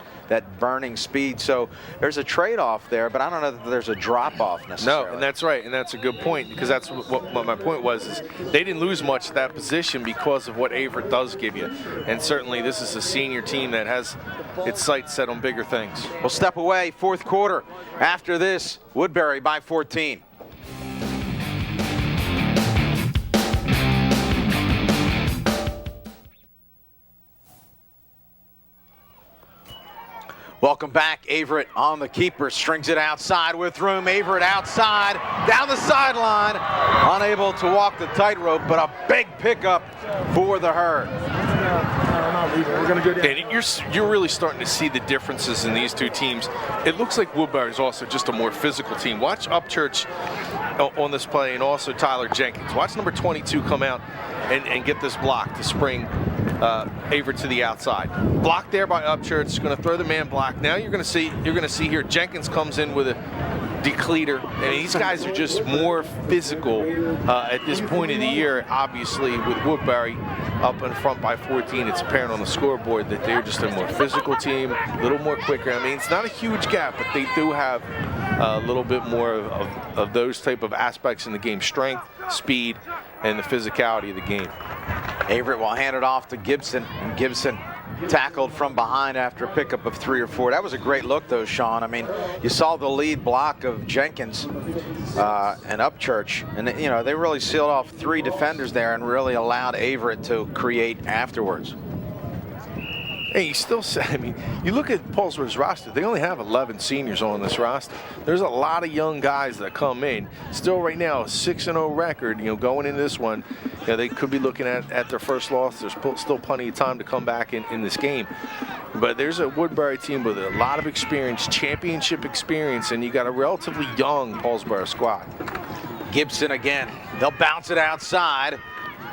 burning speed. So there's a trade-off there, but I don't know that there's a drop-off necessarily. No, and that's right, and that's a good point, because that's what my point was, is they didn't lose much of that position because of what Averett does give you. And certainly this is a senior team that has its sights set on bigger things. We'll step away, 4th quarter. After this, Woodbury by 14. Welcome Welcome back. Averett on the keeper, strings it outside with room. Averett outside, down the sideline, unable to walk the tightrope, but a big pickup for the Herd. We're going to go down. And you're really starting to see the differences in these two teams. It looks like Woodbury is also just a more physical team. Watch Upchurch on this play, and also Tyler Jenkins. Watch number 22 come out and get this block to spring Averett to the outside. Blocked there by Upchurch, going to throw the man block. Now you're going to see here Jenkins comes in with a decleater, and these guys are just more physical at this point of the year. Obviously, with Woodbury up in front by 14, it's apparent on the scoreboard that they're just a more physical team, a little more quicker. I mean, it's not a huge gap, but they do have a little bit more of those type of aspects in the game: strength, speed, and the physicality of the game. Averett will hand it off to Gibson, and Gibson tackled from behind after a pickup of 3 or 4. That was a great look, though, Shawn. I mean, you saw the lead block of Jenkins and Upchurch, and you know, they really sealed off 3 defenders there and really allowed Averett to create afterwards. Hey, you still say, I mean, you look at Paulsboro's roster, they only have 11 seniors on this roster. There's a lot of young guys that come in. Still right now, a 6-0 record, you know, going into this one, you know, they could be looking at their first loss. There's still plenty of time to come back in this game. But there's a Woodbury team with a lot of experience, championship experience, and you got a relatively young Paulsboro squad. Gibson again. They'll bounce it outside.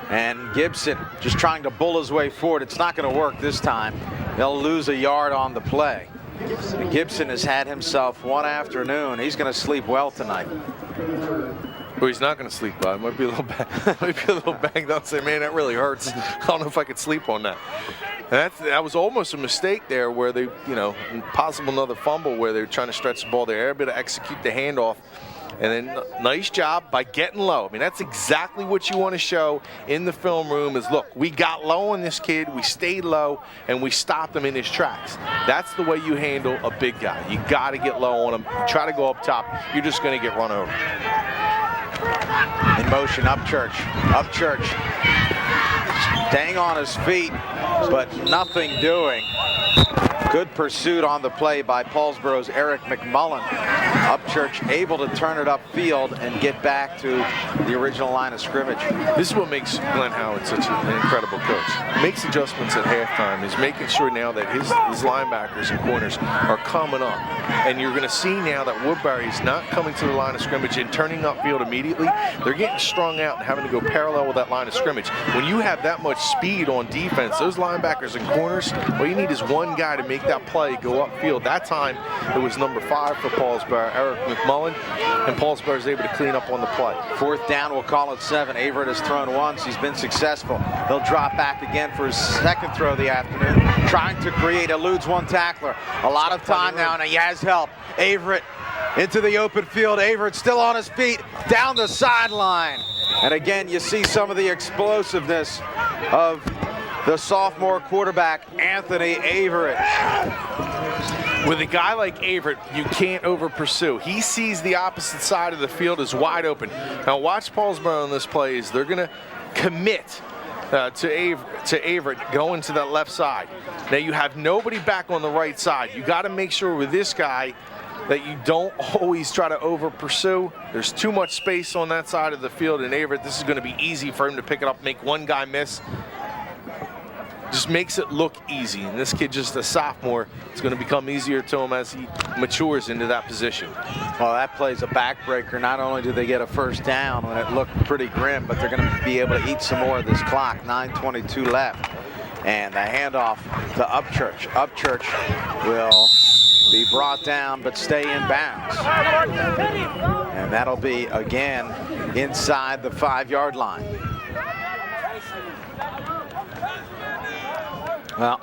And Gibson just trying to bull his way forward. It's not going to work this time. They'll lose a yard on the play. And Gibson has had himself one afternoon. He's going to sleep well tonight. Well, he's not going to sleep well. It might be a little banged up. Say, man, that really hurts. I don't know if I could sleep on that. That was almost a mistake there, where they, you know, possible another fumble where they're trying to stretch the ball. They're able to execute the handoff. And then nice job by getting low. I mean, that's exactly what you want to show in the film room is, look, we got low on this kid, we stayed low, and we stopped him in his tracks. That's the way you handle a big guy. You got to get low on him. You try to go up top, you're just going to get run over. In motion, Upchurch. Upchurch staying on his feet, but nothing doing. Good pursuit on the play by Paulsboro's Eric McMullen. Upchurch able to turn it upfield and get back to the original line of scrimmage. This is what makes Glenn Howard such an incredible coach. Makes adjustments at halftime, is making sure now that his linebackers and corners are coming up. And you're going to see now that Woodbury is not coming to the line of scrimmage and turning upfield immediately. They're getting strung out and having to go parallel with that line of scrimmage. When you have that much speed on defense, those linebackers and corners, all you need is one guy to make that play go upfield. That time it was number 5 for Paulsboro, Eric McMullen, and Paulsboro is able to clean up on the play. 4th down, we'll call it 7. Averett has thrown once. He's been successful. He'll drop back again for his 2nd throw of the afternoon, trying to create, eludes one tackler. A lot of time now, and he has help. Averett into the open field. Averett still on his feet, down the sideline. And again, you see some of the explosiveness of the sophomore quarterback, Anthony Averett. With a guy like Averett, you can't over-pursue. He sees the opposite side of the field is wide open. Now watch Paulsboro on this play. They're going to commit to Averett going to that left side. Now you have nobody back on the right side. You got to make sure with this guy that you don't always try to over-pursue. There's too much space on that side of the field, and Averett, this is going to be easy for him to pick it up, make one guy miss. Just makes it look easy. And this kid, just a sophomore, it's going to become easier to him as he matures into that position. Well, that play's a backbreaker. Not only do they get a 1st down when it looked pretty grim, but they're going to be able to eat some more of this clock. 9:22 left. And the handoff to Upchurch. Upchurch will be brought down but stay in bounds. And that'll be, again, inside the 5-yard line. Well,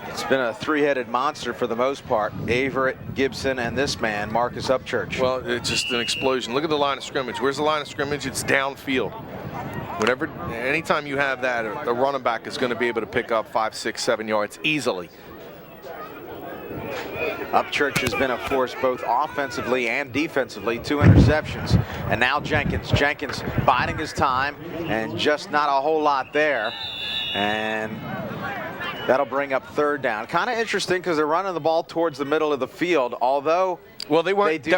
it's been a 3-headed monster for the most part. Averett, Gibson, and this man, Marcus Upchurch. Well, it's just an explosion. Look at the line of scrimmage. Where's the line of scrimmage? It's downfield. Anytime you have that, a running back is going to be able to pick up 5, 6, 7 yards easily. Upchurch has been a force both offensively and defensively. 2 interceptions. And now Jenkins. Jenkins biding his time, and just not a whole lot there. And That'll bring up third down. Kind of interesting because they're running the ball towards the middle of the field, although well, they do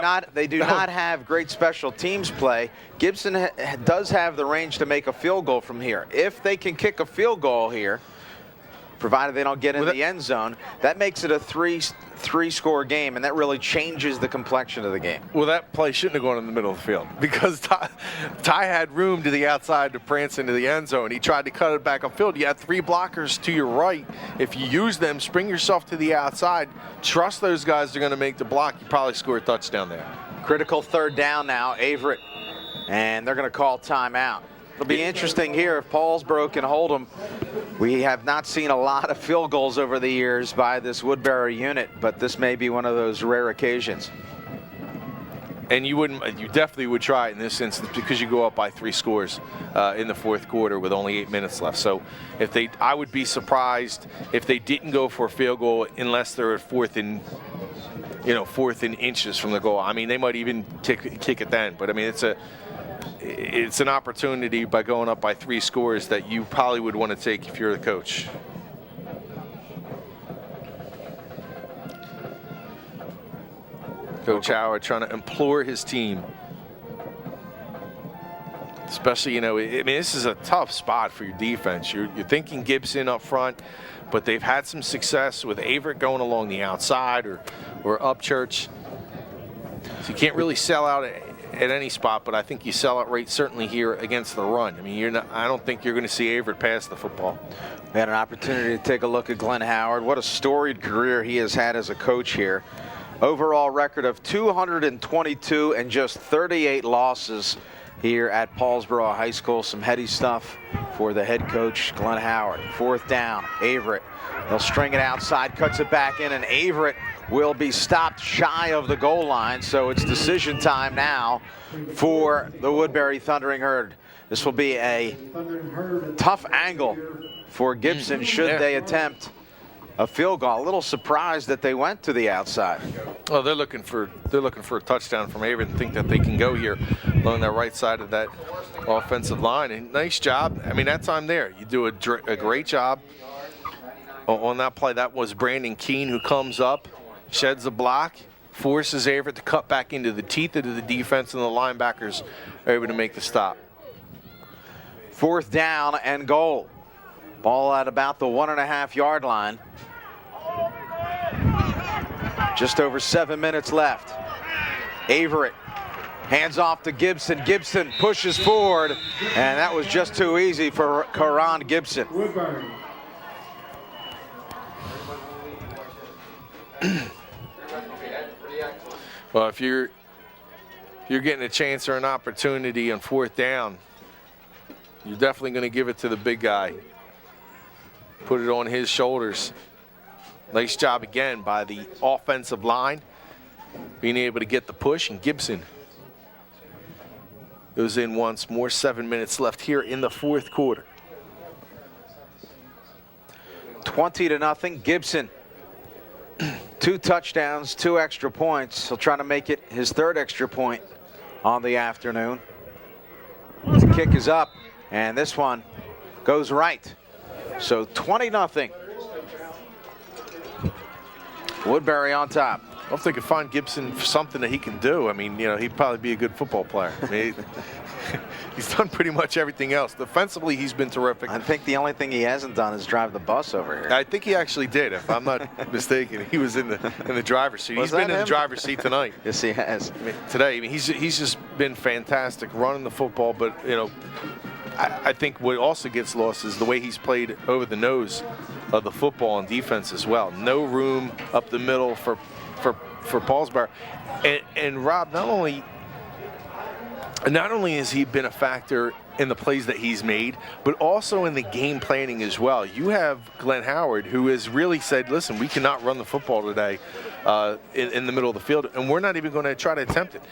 not have great special teams play. Gibson does have the range to make a field goal from here. If they can kick a field goal here, provided they don't get in the end zone, that makes it a three-score game, and that really changes the complexion of the game. Well, that play shouldn't have gone in the middle of the field because Ty had room to the outside to prance into the end zone. He tried to cut it back upfield. You had 3 blockers to your right. If you use them, spring yourself to the outside, trust those guys are going to make the block, you probably score a touchdown there. Critical third down now, Averett, and they're going to call timeout. It'll be interesting here if Paulsboro can hold them. We have not seen a lot of field goals over the years by this Woodbury unit, but this may be one of those rare occasions. And you definitely would try it in this instance because you go up by 3 scores in the fourth quarter with only 8 minutes left. So I would be surprised if they didn't go for a field goal unless they're at fourth and inches from the goal. I mean, they might even kick it then, but I mean, it's an opportunity by going up by 3 scores that you probably would want to take if you're the coach. Coach Howard trying to implore his team. Especially, I mean, this is a tough spot for your defense. You're thinking Gibson up front, but they've had some success with Averett going along the outside or Upchurch. So you can't really sell out at any spot, but I think you sell out right certainly here against the run. I mean, I don't think you're going to see Averett pass the football. We had an opportunity to take a look at Glenn Howard. What a storied career he has had as a coach here. Overall record of 222 and just 38 losses here at Paulsboro High School. Some heady stuff for the head coach, Glenn Howard. Fourth down, Averett. They'll string it outside, cuts it back in, and Averett will be stopped shy of the goal line. So it's decision time now for the Woodbury Thundering Herd. This will be a tough angle for Gibson should they attempt a field goal. A little surprised that they went to the outside. Well, they're looking for a touchdown from Averett and think that they can go here along the right side of that offensive line. And nice job. I mean, that time there, you do a great job on that play. That was Brandon Keene who comes up, sheds a block, forces Averett to cut back into the teeth of the defense, and the linebackers are able to make the stop. Fourth down and goal. Ball at about the 1.5-yard line. Just over 7 minutes left. Averett hands off to Gibson. Gibson pushes forward, and that was just too easy for Karan Gibson. Well, if you're getting a chance or an opportunity on fourth down, you're definitely going to give it to the big guy. Put it on his shoulders. Nice job again by the offensive line, being able to get the push, and Gibson goes in once more. 7 minutes left here in the fourth quarter. 20-0, Gibson. 2 touchdowns, 2 extra points. He'll try to make it his 3rd extra point on the afternoon. The kick is up, and this one goes right. So 20-0. Woodbury on top. Well, if they could find Gibson something that he can do, I mean, he'd probably be a good football player. I mean, he's done pretty much everything else. Defensively, he's been terrific. I think the only thing he hasn't done is drive the bus over here. I think he actually did, if I'm not mistaken. He was in the driver's seat. He's been in the driver's seat tonight. Yes, he has. Today, he's just been fantastic running the football, but I think what also gets lost is the way he's played over the nose of the football on defense as well. No room up the middle for Paulsboro. And Rob, not only has he been a factor in the plays that he's made, but also in the game planning as well. You have Glenn Howard, who has really said, listen, we cannot run the football today in the middle of the field, and we're not even going to try to attempt it.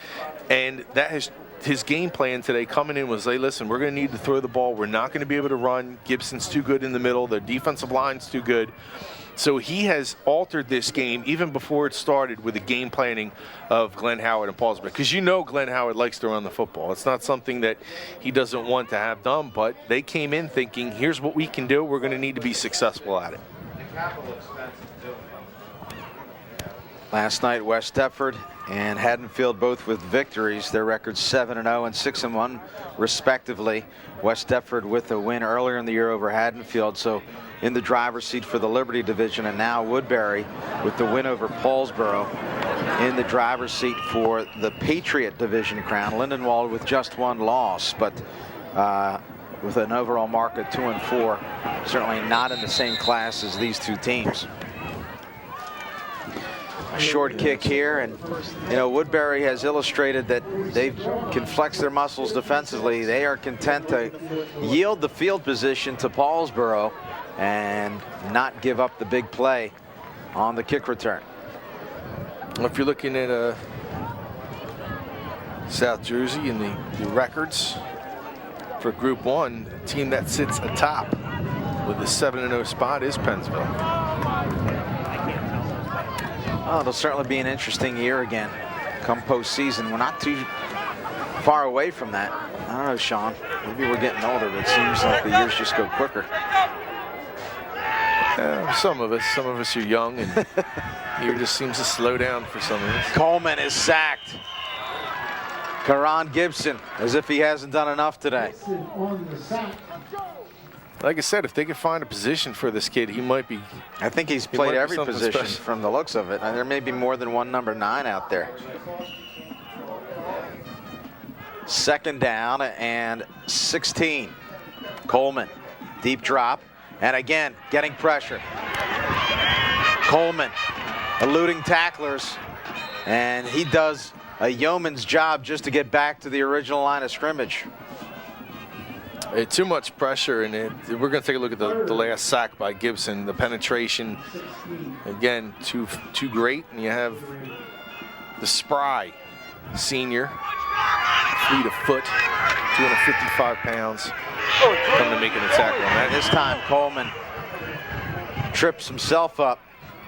And that has his game plan today coming in was, hey, listen, we're going to need to throw the ball. We're not going to be able to run. Gibson's too good in the middle. The defensive line's too good. So he has altered this game even before it started with the game planning of Glenn Howard and Paulsboro. Because Glenn Howard likes to run the football. It's not something that he doesn't want to have done, but they came in thinking, here's what we can do. We're going to need to be successful at it. Last night, West Deptford and Haddonfield both with victories. Their records 7-0 and 6-1 respectively. West Deptford with a win earlier in the year over Haddonfield, so in the driver's seat for the Liberty division, and now Woodbury with the win over Paulsboro in the driver's seat for the Patriot division crown. Lindenwold with just one loss, but with an overall mark of 2-4, certainly not in the same class as these two teams. A short kick here, and you know, Woodbury has illustrated that they can flex their muscles defensively. They are content to yield the field position to Paulsboro and not give up the big play on the kick return. Well, if you're looking at South Jersey and the records for Group 1, the team that sits atop with the 7-0 spot is Pennsville. Oh, it'll certainly be an interesting year again come postseason. We're not too far away from that. I don't know, Shawn. Maybe we're getting older, but it seems like the years just go quicker. Some of us are young, and the year just seems to slow down for some of us. Coleman is sacked. Karan Gibson, as if he hasn't done enough today. Like I said, if they could find a position for this kid, he might be. I think he's played every position special from the looks of it. And there may be more than one number 9 out there. Second down and 16. Coleman, deep drop, and again, getting pressure. Coleman eluding tacklers, and he does a yeoman's job just to get back to the original line of scrimmage. Too much pressure, and we're going to take a look at the last sack by Gibson. The penetration, again, too great, and you have the spry senior, fleet of foot, 255 pounds, coming to make an attack on that. This time Coleman trips himself up,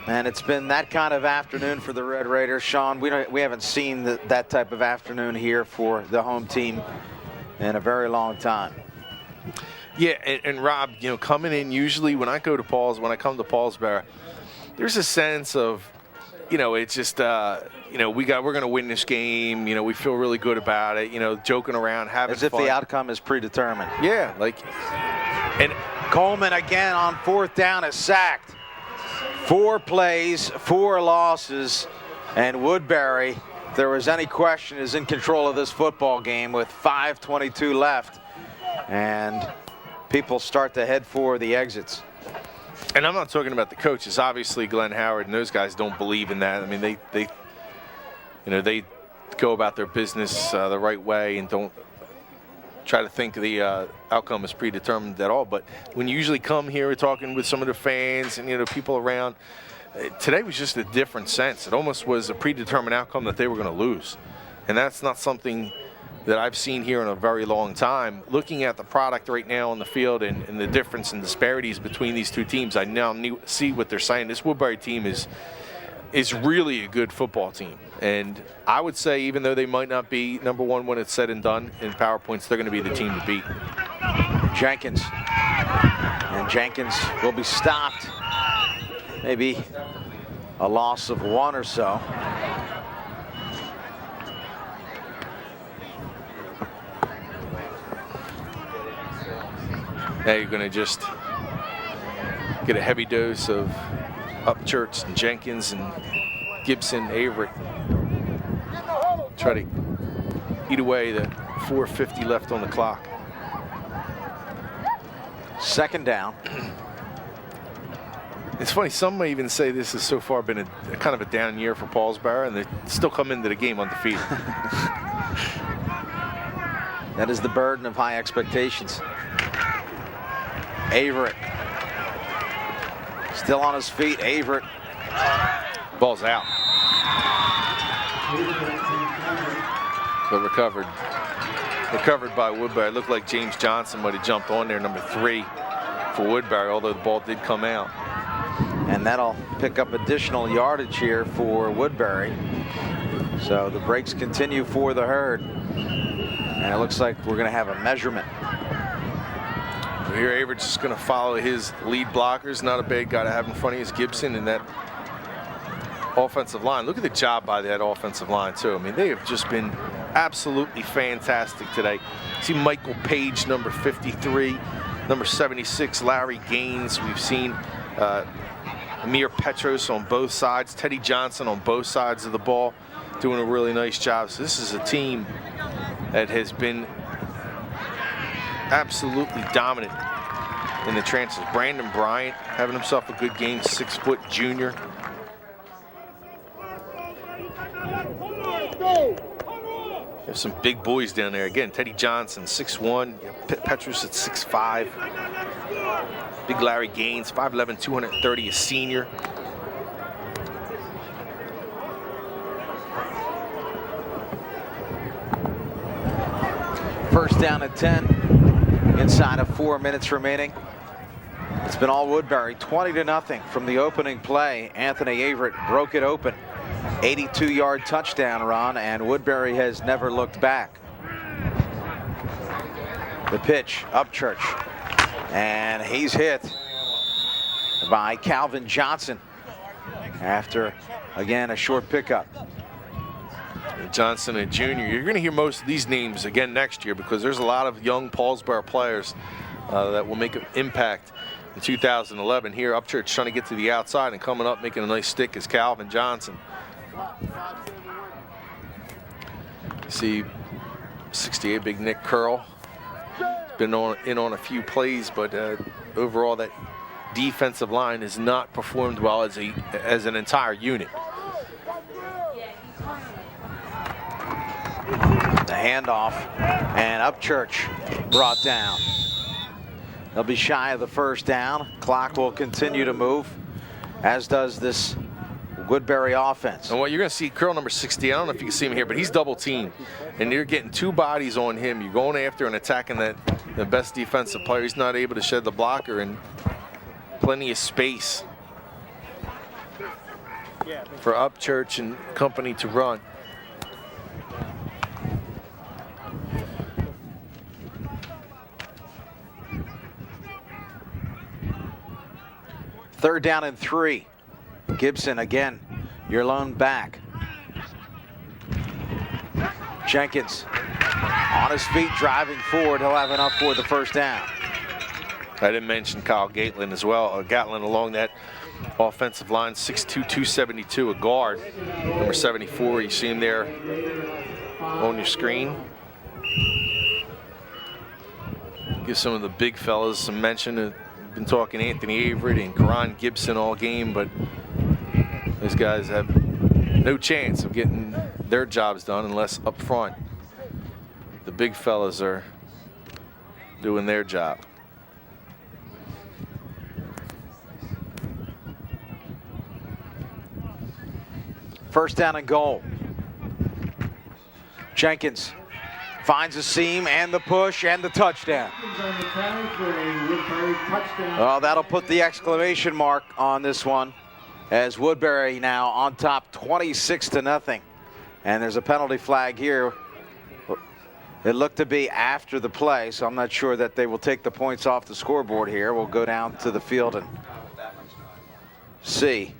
and it's been that kind of afternoon for the Red Raiders. Shawn, we haven't seen that type of afternoon here for the home team in a very long time. Yeah, and Rob, you know, coming in, usually when I come to Paulsboro, there's a sense of, you know, it's just, you know, we're going to win this game. You know, we feel really good about it. You know, joking around, having as if fun. The outcome is predetermined. Yeah, like, and Coleman again on 4th down is sacked. 4 plays, 4 losses, and Woodbury, if there was any question, is in control of this football game with 5:22 left. And people start to head for the exits. And I'm not talking about the coaches. Obviously, Glenn Howard and those guys don't believe in that. I mean, they go about their business the right way and don't try to think the outcome is predetermined at all. But when you usually come here, we're talking with some of the fans and, you know, people around. Today was just a different sense. It almost was a predetermined outcome that they were going to lose. And that's not something that I've seen here in a very long time. Looking at the product right now on the field and the difference and disparities between these two teams, I now see what they're saying. This Woodbury team is really a good football team. And I would say, even though they might not be number 1 when it's said and done in PowerPoints, they're going to be the team to beat. Jenkins. And Jenkins will be stopped. Maybe a loss of 1 or so. Now you're going to just get a heavy dose of Upchurch and Jenkins and Gibson, Averett. Try to eat away the 4:50 left on the clock. Second down. It's funny, some may even say this has so far been a kind of a down year for Paulsboro, and they still come into the game undefeated. That is the burden of high expectations. Averett. Still on his feet, Averett. Ball's out. But recovered by Woodbury. It looked like James Johnson might have jumped on there, number 3 for Woodbury, although the ball did come out. And that'll pick up additional yardage here for Woodbury. So the breaks continue for the Herd. And it looks like we're going to have a measurement. here Avery's just going to follow his lead blockers. Not a bad guy to have in front of you is Gibson in that offensive line. Look at the job by that offensive line, too. I mean, they have just been absolutely fantastic today. See Michael Page, number 53, number 76, Larry Gaines. We've seen Amir Petros on both sides, Teddy Johnson on both sides of the ball, doing a really nice job. So this is a team that has been absolutely dominant in the transfers. Brandon Bryant having himself a good game, 6-foot junior. There's some big boys down there. Again, Teddy Johnson, 6'1", Petrus at 6'5". Big Larry Gaines, 5'11", 230, a senior. First down at 10, inside of 4 minutes remaining. It's been all Woodbury, 20-0 from the opening play. Anthony Averett broke it open. 82-yard touchdown run, and Woodbury has never looked back. The pitch, Upchurch, and he's hit by Calvin Johnson after, again, a short pickup. Johnson, a junior. You're going to hear most of these names again next year because there's a lot of young Paulsboro players that will make an impact in 2011. Here, Upchurch trying to get to the outside, and coming up making a nice stick is Calvin Johnson. See 68, big Nick Curl. Been in on a few plays, but overall that defensive line has not performed well as an entire unit. The handoff, and Upchurch brought down. They'll be shy of the first down. Clock will continue to move, as does this Woodbury offense. And what you're going to see, Curl number 60, I don't know if you can see him here, but he's double teamed, and you're getting two bodies on him. You're going after and attacking the best defensive player. He's not able to shed the blocker, and plenty of space for Upchurch and company to run. Third down and 3. Gibson again, your lone back. Jenkins on his feet, driving forward. He'll have enough for the first down. I didn't mention Kyle Gatlin as well. Gatlin along that offensive line, 6'2", 272, a guard. Number 74, you see him there on your screen. Give some of the big fellas some mention. We've been talking Anthony Averett and Karan Gibson all game, but those guys have no chance of getting their jobs done unless up front the big fellas are doing their job. First down and goal. Jenkins finds a seam and the push and the touchdown. Well, that'll put the exclamation mark on this one, as Woodbury now on top 26-0. And there's a penalty flag here. It looked to be after the play, so I'm not sure that they will take the points off the scoreboard here. We'll go down to the field and see.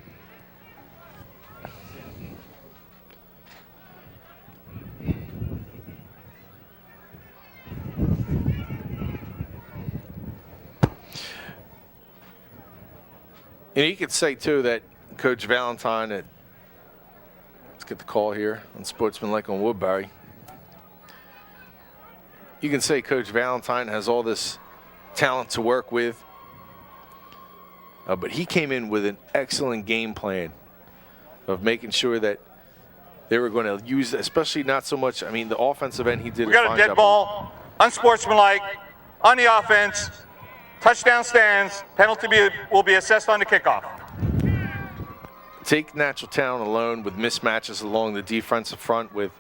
And you could say, too, that Coach Valentine, let's get the call here on Sportsmanlike on Woodbury. You can say Coach Valentine has all this talent to work with, but he came in with an excellent game plan of making sure that they were going to use, especially not so much, I mean, the offensive end, he did a fine job. We got a dead ball, unsportsmanlike, on the offense. Touchdown stands. Penalty will be assessed on the kickoff. Take Natural Talent alone with mismatches along the defensive front with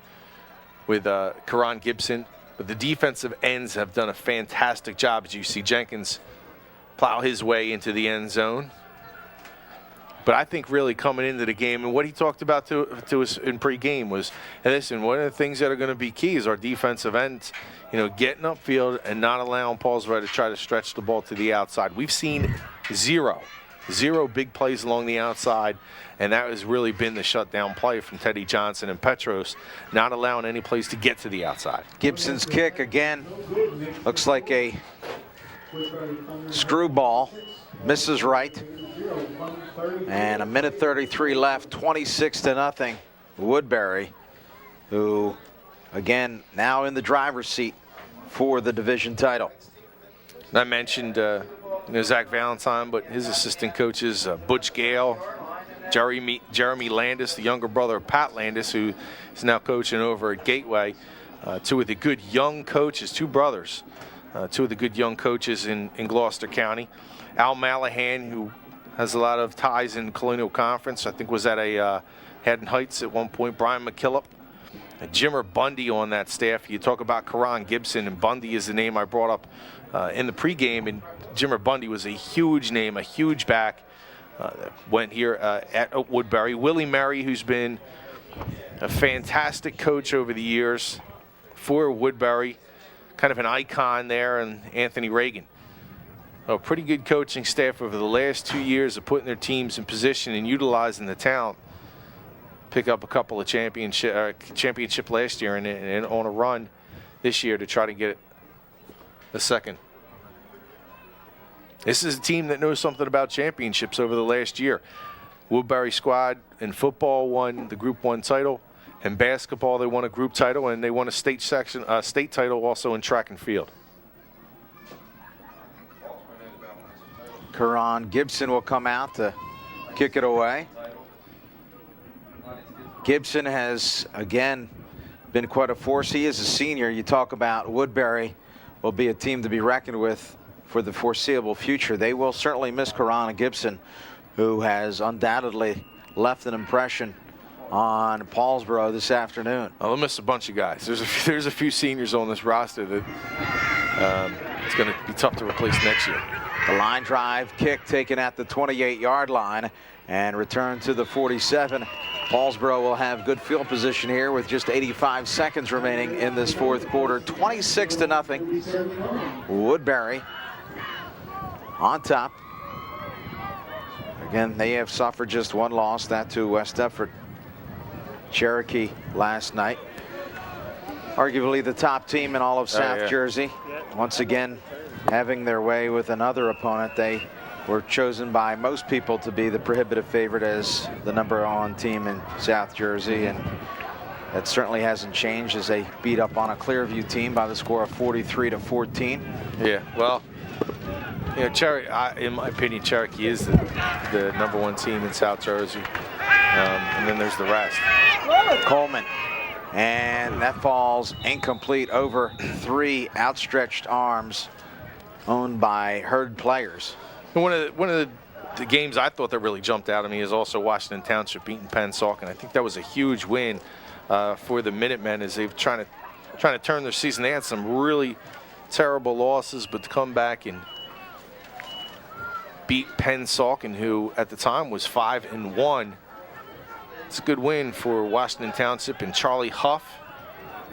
Karan Gibson. But the defensive ends have done a fantastic job, as you see Jenkins plow his way into the end zone. But I think really coming into the game, and what he talked about to us in pregame was, hey, listen, one of the things that are going to be key is our defensive ends, getting upfield and not allowing Paulsboro to try to stretch the ball to the outside. We've seen zero big plays along the outside, and that has really been the shutdown play from Teddy Johnson and Petros, not allowing any plays to get to the outside. Gibson's kick again looks like a screwball, misses right, and 1:33 left, 26-0. Woodbury, who again now in the driver's seat for the division title. I mentioned Zach Valentine, but his assistant coaches, Butch Gale, Jeremy Landis, the younger brother of Pat Landis, who is now coaching over at Gateway. Two of the good young coaches, two brothers, two of the good young coaches in Gloucester County. Al Malahan, who has a lot of ties in Colonial Conference, I think was at a Haddon Heights at one point. Brian McKillop, Jimmer Bundy on that staff. You talk about Karan Gibson, and Bundy is the name I brought up in the pregame, and Jimmer Bundy was a huge name, a huge back. Went here at Woodbury. Willie Murray, who's been a fantastic coach over the years for Woodbury, kind of an icon there, and Anthony Reagan. A pretty good coaching staff over the last 2 years of putting their teams in position and utilizing the talent. Pick up a couple of championship last year and on a run this year to try to get a second. This is a team that knows something about championships over the last year. Woodbury squad in football won the Group 1 title. In basketball, they won a group title, and they won a state title also in track and field. Karan Gibson will come out to kick it away. Gibson has, again, been quite a force. He is a senior. You talk about Woodbury will be a team to be reckoned with for the foreseeable future. They will certainly miss Karan Gibson, who has undoubtedly left an impression on Paulsboro this afternoon. They'll miss a bunch of guys. There's a few seniors on this roster that it's going to be tough to replace next year. The line drive kick taken at the 28-yard line and returned to the 47. Paulsboro will have good field position here with just 85 seconds remaining in this fourth quarter. 26-0. Woodbury on top. Again, they have suffered just one loss, that to West Deptford. Cherokee last night. Arguably the top team in all of South Jersey. Once again, having their way with another opponent. They were chosen by most people to be the prohibitive favorite as the #1 team in South Jersey, and that certainly hasn't changed as they beat up on a Clearview team by the score of 43-14. Yeah, well, in my opinion, Cherokee is the #1 team in South Jersey, and then there's the rest. Coleman, and that falls incomplete over 3 outstretched arms owned by Herd players. One of the games I thought that really jumped out at me is also Washington Township beating Penn Saucon. I think that was a huge win for the Minutemen as they've trying to turn their season. They had some really terrible losses, but to come back and beat Penn Saucon, who at the time was 5-1. It's a good win for Washington Township, and Charlie Huff,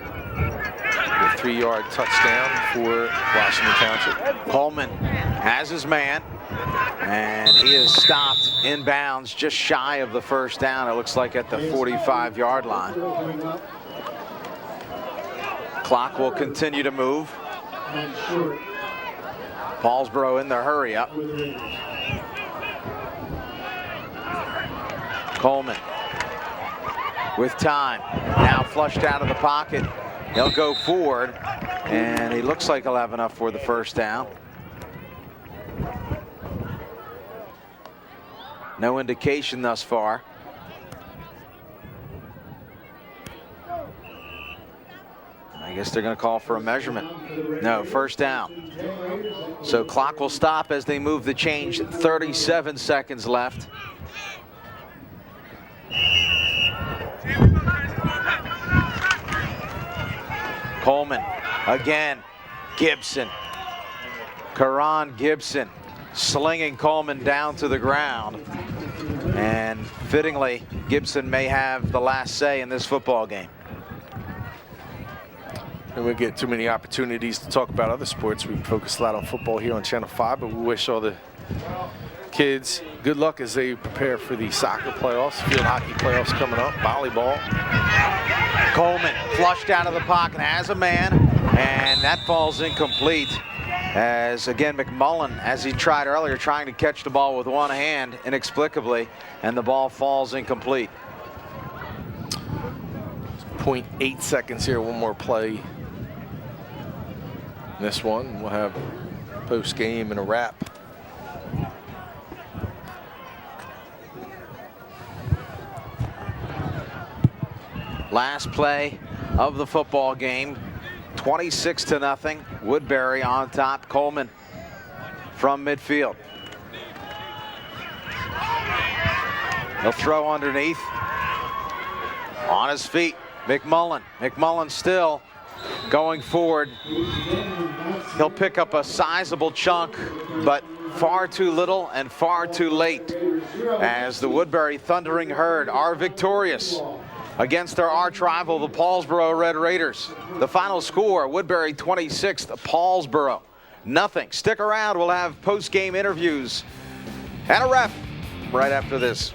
a 3-yard touchdown for Washington Township. Coleman has his man, and he is stopped inbounds just shy of the first down. It looks like at the 45-yard line. Clock will continue to move. Paulsboro in the hurry up. Coleman with time, now flushed out of the pocket. He'll go forward, and he looks like he'll have enough for the first down. No indication thus far. I guess they're going to call for a measurement. No, first down. So clock will stop as they move the change. 37 seconds left. Coleman again. Gibson. Karan Gibson slinging Coleman down to the ground. And And fittingly, Gibson may have the last say in this football game. And we get too many opportunities to talk about other sports. We focus a lot on football here on Channel 5, but we wish all the kids good luck as they prepare for the soccer playoffs, field hockey playoffs coming up, volleyball. Coleman flushed out of the pocket, has a man, and that falls incomplete. As again, McMullen, as he tried earlier, trying to catch the ball with one hand inexplicably, and the ball falls incomplete. 0.8 seconds here, one more play. This one, we'll have post game and a wrap. Last play of the football game, 26-0. Woodbury on top. Coleman from midfield. He'll throw underneath. On his feet, McMullen. McMullen still going forward. He'll pick up a sizable chunk, but far too little and far too late, as the Woodbury Thundering Herd are victorious against their arch rival, the Paulsboro Red Raiders. The final score, Woodbury 26, Paulsboro nothing. Stick around, we'll have post-game interviews and a ref right after this.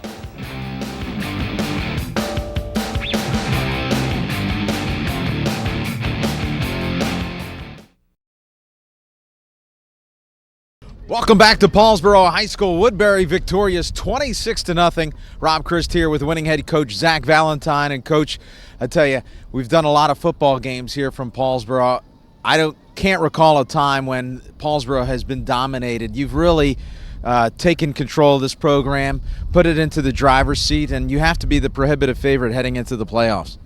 Welcome back to Paulsboro High School. Woodbury victorious 26-0. Rob Christ here with winning head coach Zach Valentine. And coach, I tell you, we've done a lot of football games here from Paulsboro. I can't recall a time when Paulsboro has been dominated. You've really taken control of this program, put it into the driver's seat, and you have to be the prohibitive favorite heading into the playoffs.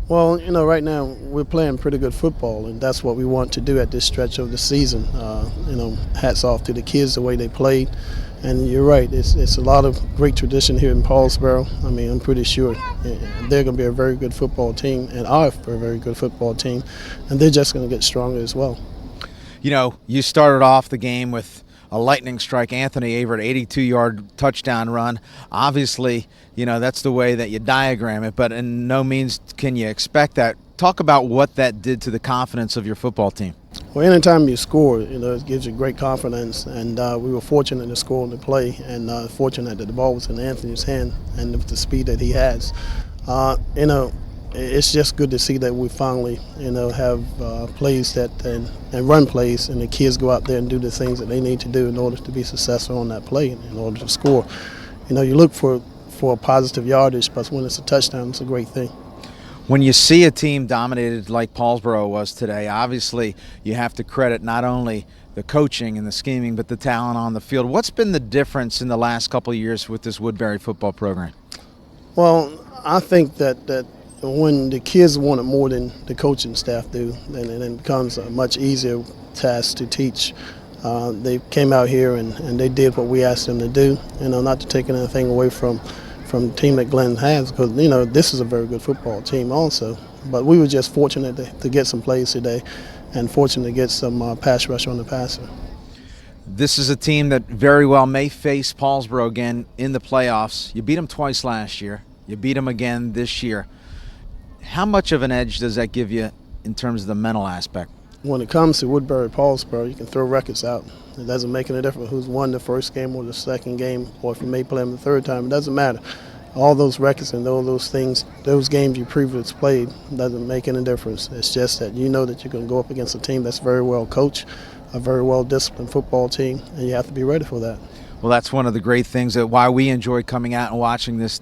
Well, you know, right now we're playing pretty good football, and that's what we want to do at this stretch of the season. You know, hats off to the kids, the way they played. And you're right, it's a lot of great tradition here in Paulsboro. I mean, I'm pretty sure they're going to be a very good football team, and are a very good football team, and they're just going to get stronger as well. You know, you started off the game with a lightning strike, Anthony Averett, 82-yard touchdown run. Obviously, you know, that's the way that you diagram it, but in no means can you expect that. Talk about what that did to the confidence of your football team. Well, anytime you score, you know, it gives you great confidence, and we were fortunate to score on the play, and fortunate that the ball was in Anthony's hand, and with the speed that he has. You know, it's just good to see that we finally, you know, have plays that and run plays, and the kids go out there and do the things that they need to do in order to be successful on that play, in order to score. You know, you look for a positive yardage, but when it's a touchdown, it's a great thing. When you see a team dominated like Paulsboro was today, obviously you have to credit not only the coaching and the scheming, but the talent on the field. What's been the difference in the last couple of years with this Woodbury football program? Well, I think that when the kids want it more than the coaching staff do, then it becomes a much easier task to teach. They came out here and they did what we asked them to do, you know, not to take anything away from the team that Glenn has, because, you know, this is a very good football team also. But we were just fortunate to get some plays today, and fortunate to get some pass rush on the passer. This is a team that very well may face Paulsboro again in the playoffs. You beat them twice last year. You beat them again this year. How much of an edge does that give you in terms of the mental aspect? When it comes to Woodbury Paulsboro, you can throw records out. It doesn't make any difference who's won the first game or the second game, or if you may play them the third time. It doesn't matter. All those records and all those things, those games you previously played, doesn't make any difference. It's just that you know that you're going to go up against a team that's very well coached, a very well disciplined football team, and you have to be ready for that. Well, that's one of the great things that why we enjoy coming out and watching this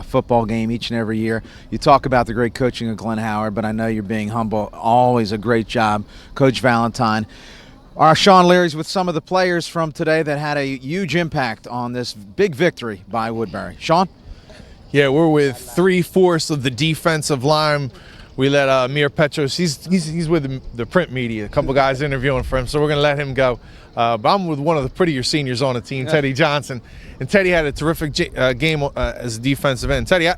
football game each and every year. You talk about the great coaching of Glenn Howard, but I know you're being humble. Always a great job, Coach Valentine. Our Shawn Leary's with some of the players from today that had a huge impact on this big victory by Woodbury. Shawn? Yeah, we're with 3/4 of the defensive line. We let Amir Petros, he's with the print media, a couple guys interviewing for him, so we're going to let him go. But I'm with one of the prettier seniors on the team, Teddy Johnson. And Teddy had a terrific game as a defensive end. Teddy,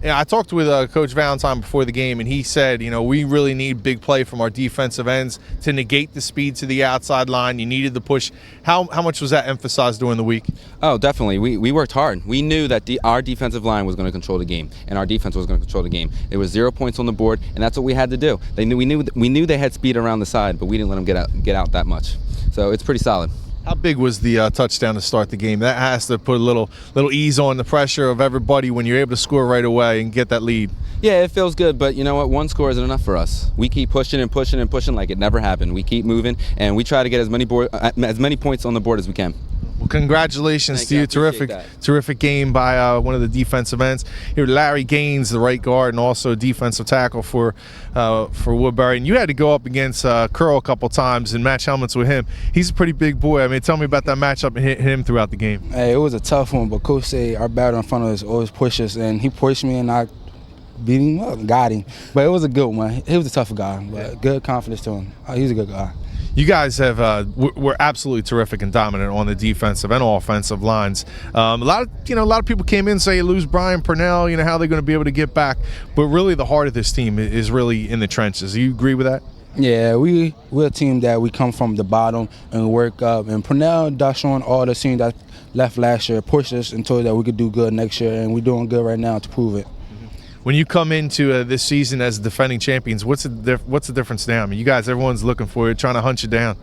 Yeah, I talked with Coach Valentine before the game, and he said, we really need big play from our defensive ends to negate the speed to the outside line. You needed the push. How much was that emphasized during the week? Oh, definitely. We worked hard. We knew that our defensive line was going to control the game, and our defense was going to control the game. There was 0 points on the board, and that's what we had to do. We knew they had speed around the side, but we didn't let them get out that much. So it's pretty solid. How big was the touchdown to start the game? That has to put a little ease on the pressure of everybody when you're able to score right away and get that lead. Yeah, it feels good, but you know what? One score isn't enough for us. We keep pushing and pushing and pushing like it never happened. We keep moving, and we try to get as many points on the board as we can. Well, congratulations to you. Terrific game by one of the defensive ends. Here, Larry Gaines, the right guard, and also defensive tackle for Woodbury. And you had to go up against Curl a couple times and match helmets with him. He's a pretty big boy. I mean, tell me about that matchup and hit him throughout the game. Hey, it was a tough one, but Coach said our batter in front of us always push us, and he pushed me, and I beat him up and got him. But it was a good one. He was a tough guy, but good confidence to him. He's a good guy. You guys were absolutely terrific and dominant on the defensive and offensive lines. A lot of people came in and say lose Brian Purnell. How they're going to be able to get back. But really, the heart of this team is really in the trenches. Do you agree with that? Yeah, we're a team that we come from the bottom and work up. And Purnell, Dashawn, all the team that left last year pushed us and told us that we could do good next year, and we're doing good right now to prove it. When you come into this season as defending champions, what's the difference now? I mean, you guys, everyone's looking for you, trying to hunt you down.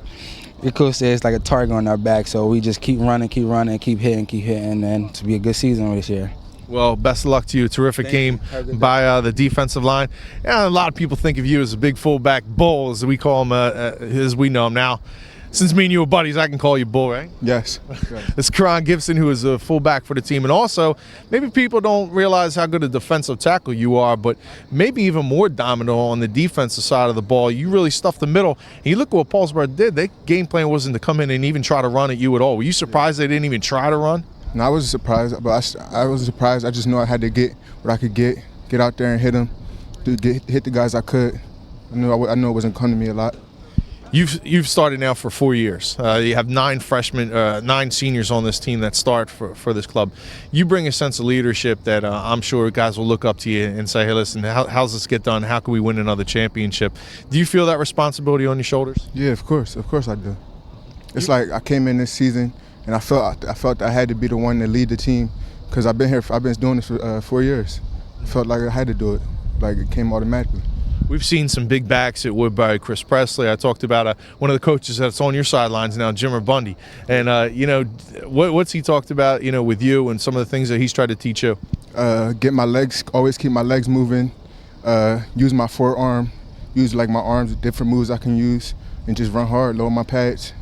The coach says it's like a target on our back, so we just keep running, keep hitting, and to be a good season this year. Well, best of luck to you. Terrific game by the defensive line. Yeah, a lot of people think of you as a big fullback, Bull, as we call him, as we know him now. Since me and you are buddies, I can call you Bull, right? Yes. It's Karan Gibson, who is a fullback for the team. And also, maybe people don't realize how good a defensive tackle you are, but maybe even more dominant on the defensive side of the ball. You really stuffed the middle. And you look at what Paulsboro did. Their game plan wasn't to come in and even try to run at you at all. Were you surprised they didn't even try to run? No, I wasn't surprised, but I wasn't surprised. I just knew I had to get what I could get out there and hit them, hit the guys I could. I knew it wasn't coming to me a lot. You've started now for 4 years. You have 9 seniors on this team that start for this club. You bring a sense of leadership that I'm sure guys will look up to you and say, hey, listen, how's this get done? How can we win another championship? Do you feel that responsibility on your shoulders? Yeah, of course I do. It's like I came in this season and I felt I had to be the one to lead the team because I've been doing this for 4 years. I felt like I had to do it, like it came automatically. We've seen some big backs at Woodbury. Chris Presley. I talked about one of the coaches that's on your sidelines now, Jimmer Bundy. And, what's he talked about, with you and some of the things that he's tried to teach you? Always keep my legs moving, use my forearm, use like my arms, different moves I can use, and just run hard, lower my pads,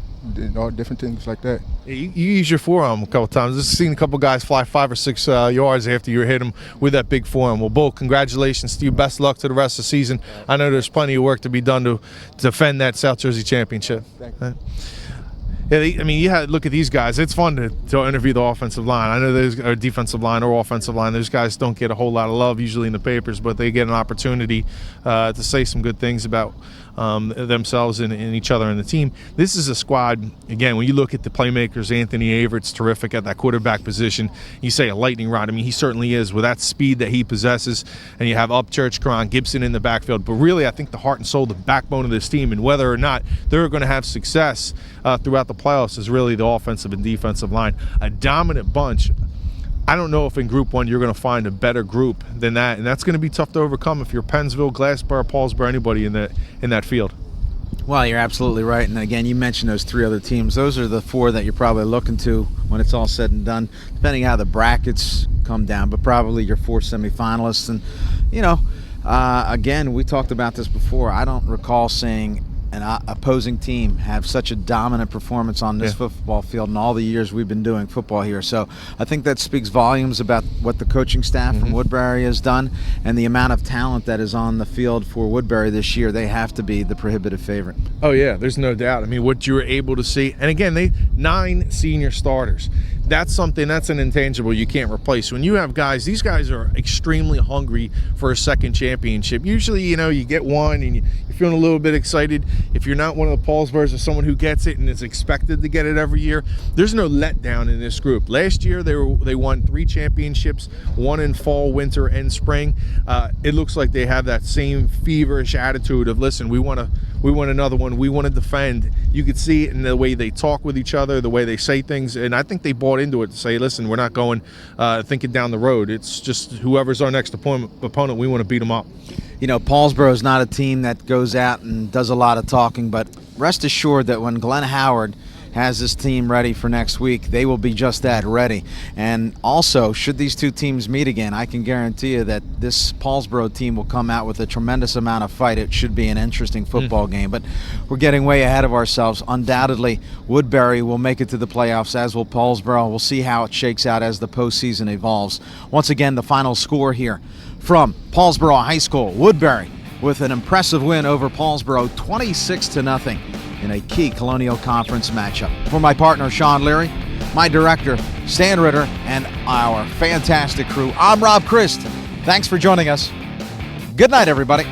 all different things like that. You use your forearm a couple times. I've seen a couple guys fly 5 or 6 yards after you hit them with that big forearm. Well, Bull, congratulations to you. Best luck to the rest of the season. I know there's plenty of work to be done to defend that South Jersey championship. Thank you. Yeah, you had to look at these guys. It's fun to interview the offensive line. I know there's a defensive line or offensive line. Those guys don't get a whole lot of love usually in the papers, but they get an opportunity to say some good things about themselves and each other and the team. This is a squad, again, when you look at the playmakers, Anthony Averett's terrific at that quarterback position. You say a lightning rod. I mean, he certainly is with that speed that he possesses. And you have Upchurch, Karan Gibson in the backfield. But really, I think the heart and soul, the backbone of this team, and whether or not they're going to have success throughout the playoffs is really the offensive and defensive line. A dominant bunch. I don't know if in Group 1 you're going to find a better group than that, and that's going to be tough to overcome if you're Pennsville, Glassboro, Paulsboro, anybody in that field. Well, you're absolutely right. And again, you mentioned those 3 other teams. Those are the 4 that you're probably looking to when it's all said and done, depending how the brackets come down, but probably your 4 semifinalists. And, again, we talked about this before. I don't recall seeing an opposing team have such a dominant performance on this football field in all the years we've been doing football here. So I think that speaks volumes about what the coaching staff from Woodbury has done and the amount of talent that is on the field for Woodbury this year. They have to be the prohibitive favorite. Oh, yeah, there's no doubt. I mean, what you were able to see, and again, 9 senior starters. that's an intangible you can't replace. When you have guys, these guys are extremely hungry for a second championship. Usually, you get one and you're feeling a little bit excited. If you're not one of the Paulsboros or someone who gets it and is expected to get it every year, there's no letdown in this group. Last year, they won 3 championships, one in fall, winter, and spring. It looks like they have that same feverish attitude of, listen, we want another one. We want to defend. You could see it in the way they talk with each other, the way they say things, and I think they bought into it to say, listen, we're not going thinking down the road. It's just whoever's our next opponent, we want to beat them up. Paulsboro is not a team that goes out and does a lot of talking, but rest assured that when Glenn Howard has this team ready for next week, they will be just that, ready. And also, should these two teams meet again, I can guarantee you that this Paulsboro team will come out with a tremendous amount of fight. It should be an interesting football game, but we're getting way ahead of ourselves. Undoubtedly, Woodbury will make it to the playoffs, as will Paulsboro. We'll see how it shakes out as the postseason evolves. Once again, the final score here from Paulsboro High School. Woodbury with an impressive win over Paulsboro, 26-0. in a key Colonial Conference matchup. For my partner, Shawn Leary, my director, Stan Ritter, and our fantastic crew, I'm Rob Christ. Thanks for joining us. Good night, everybody.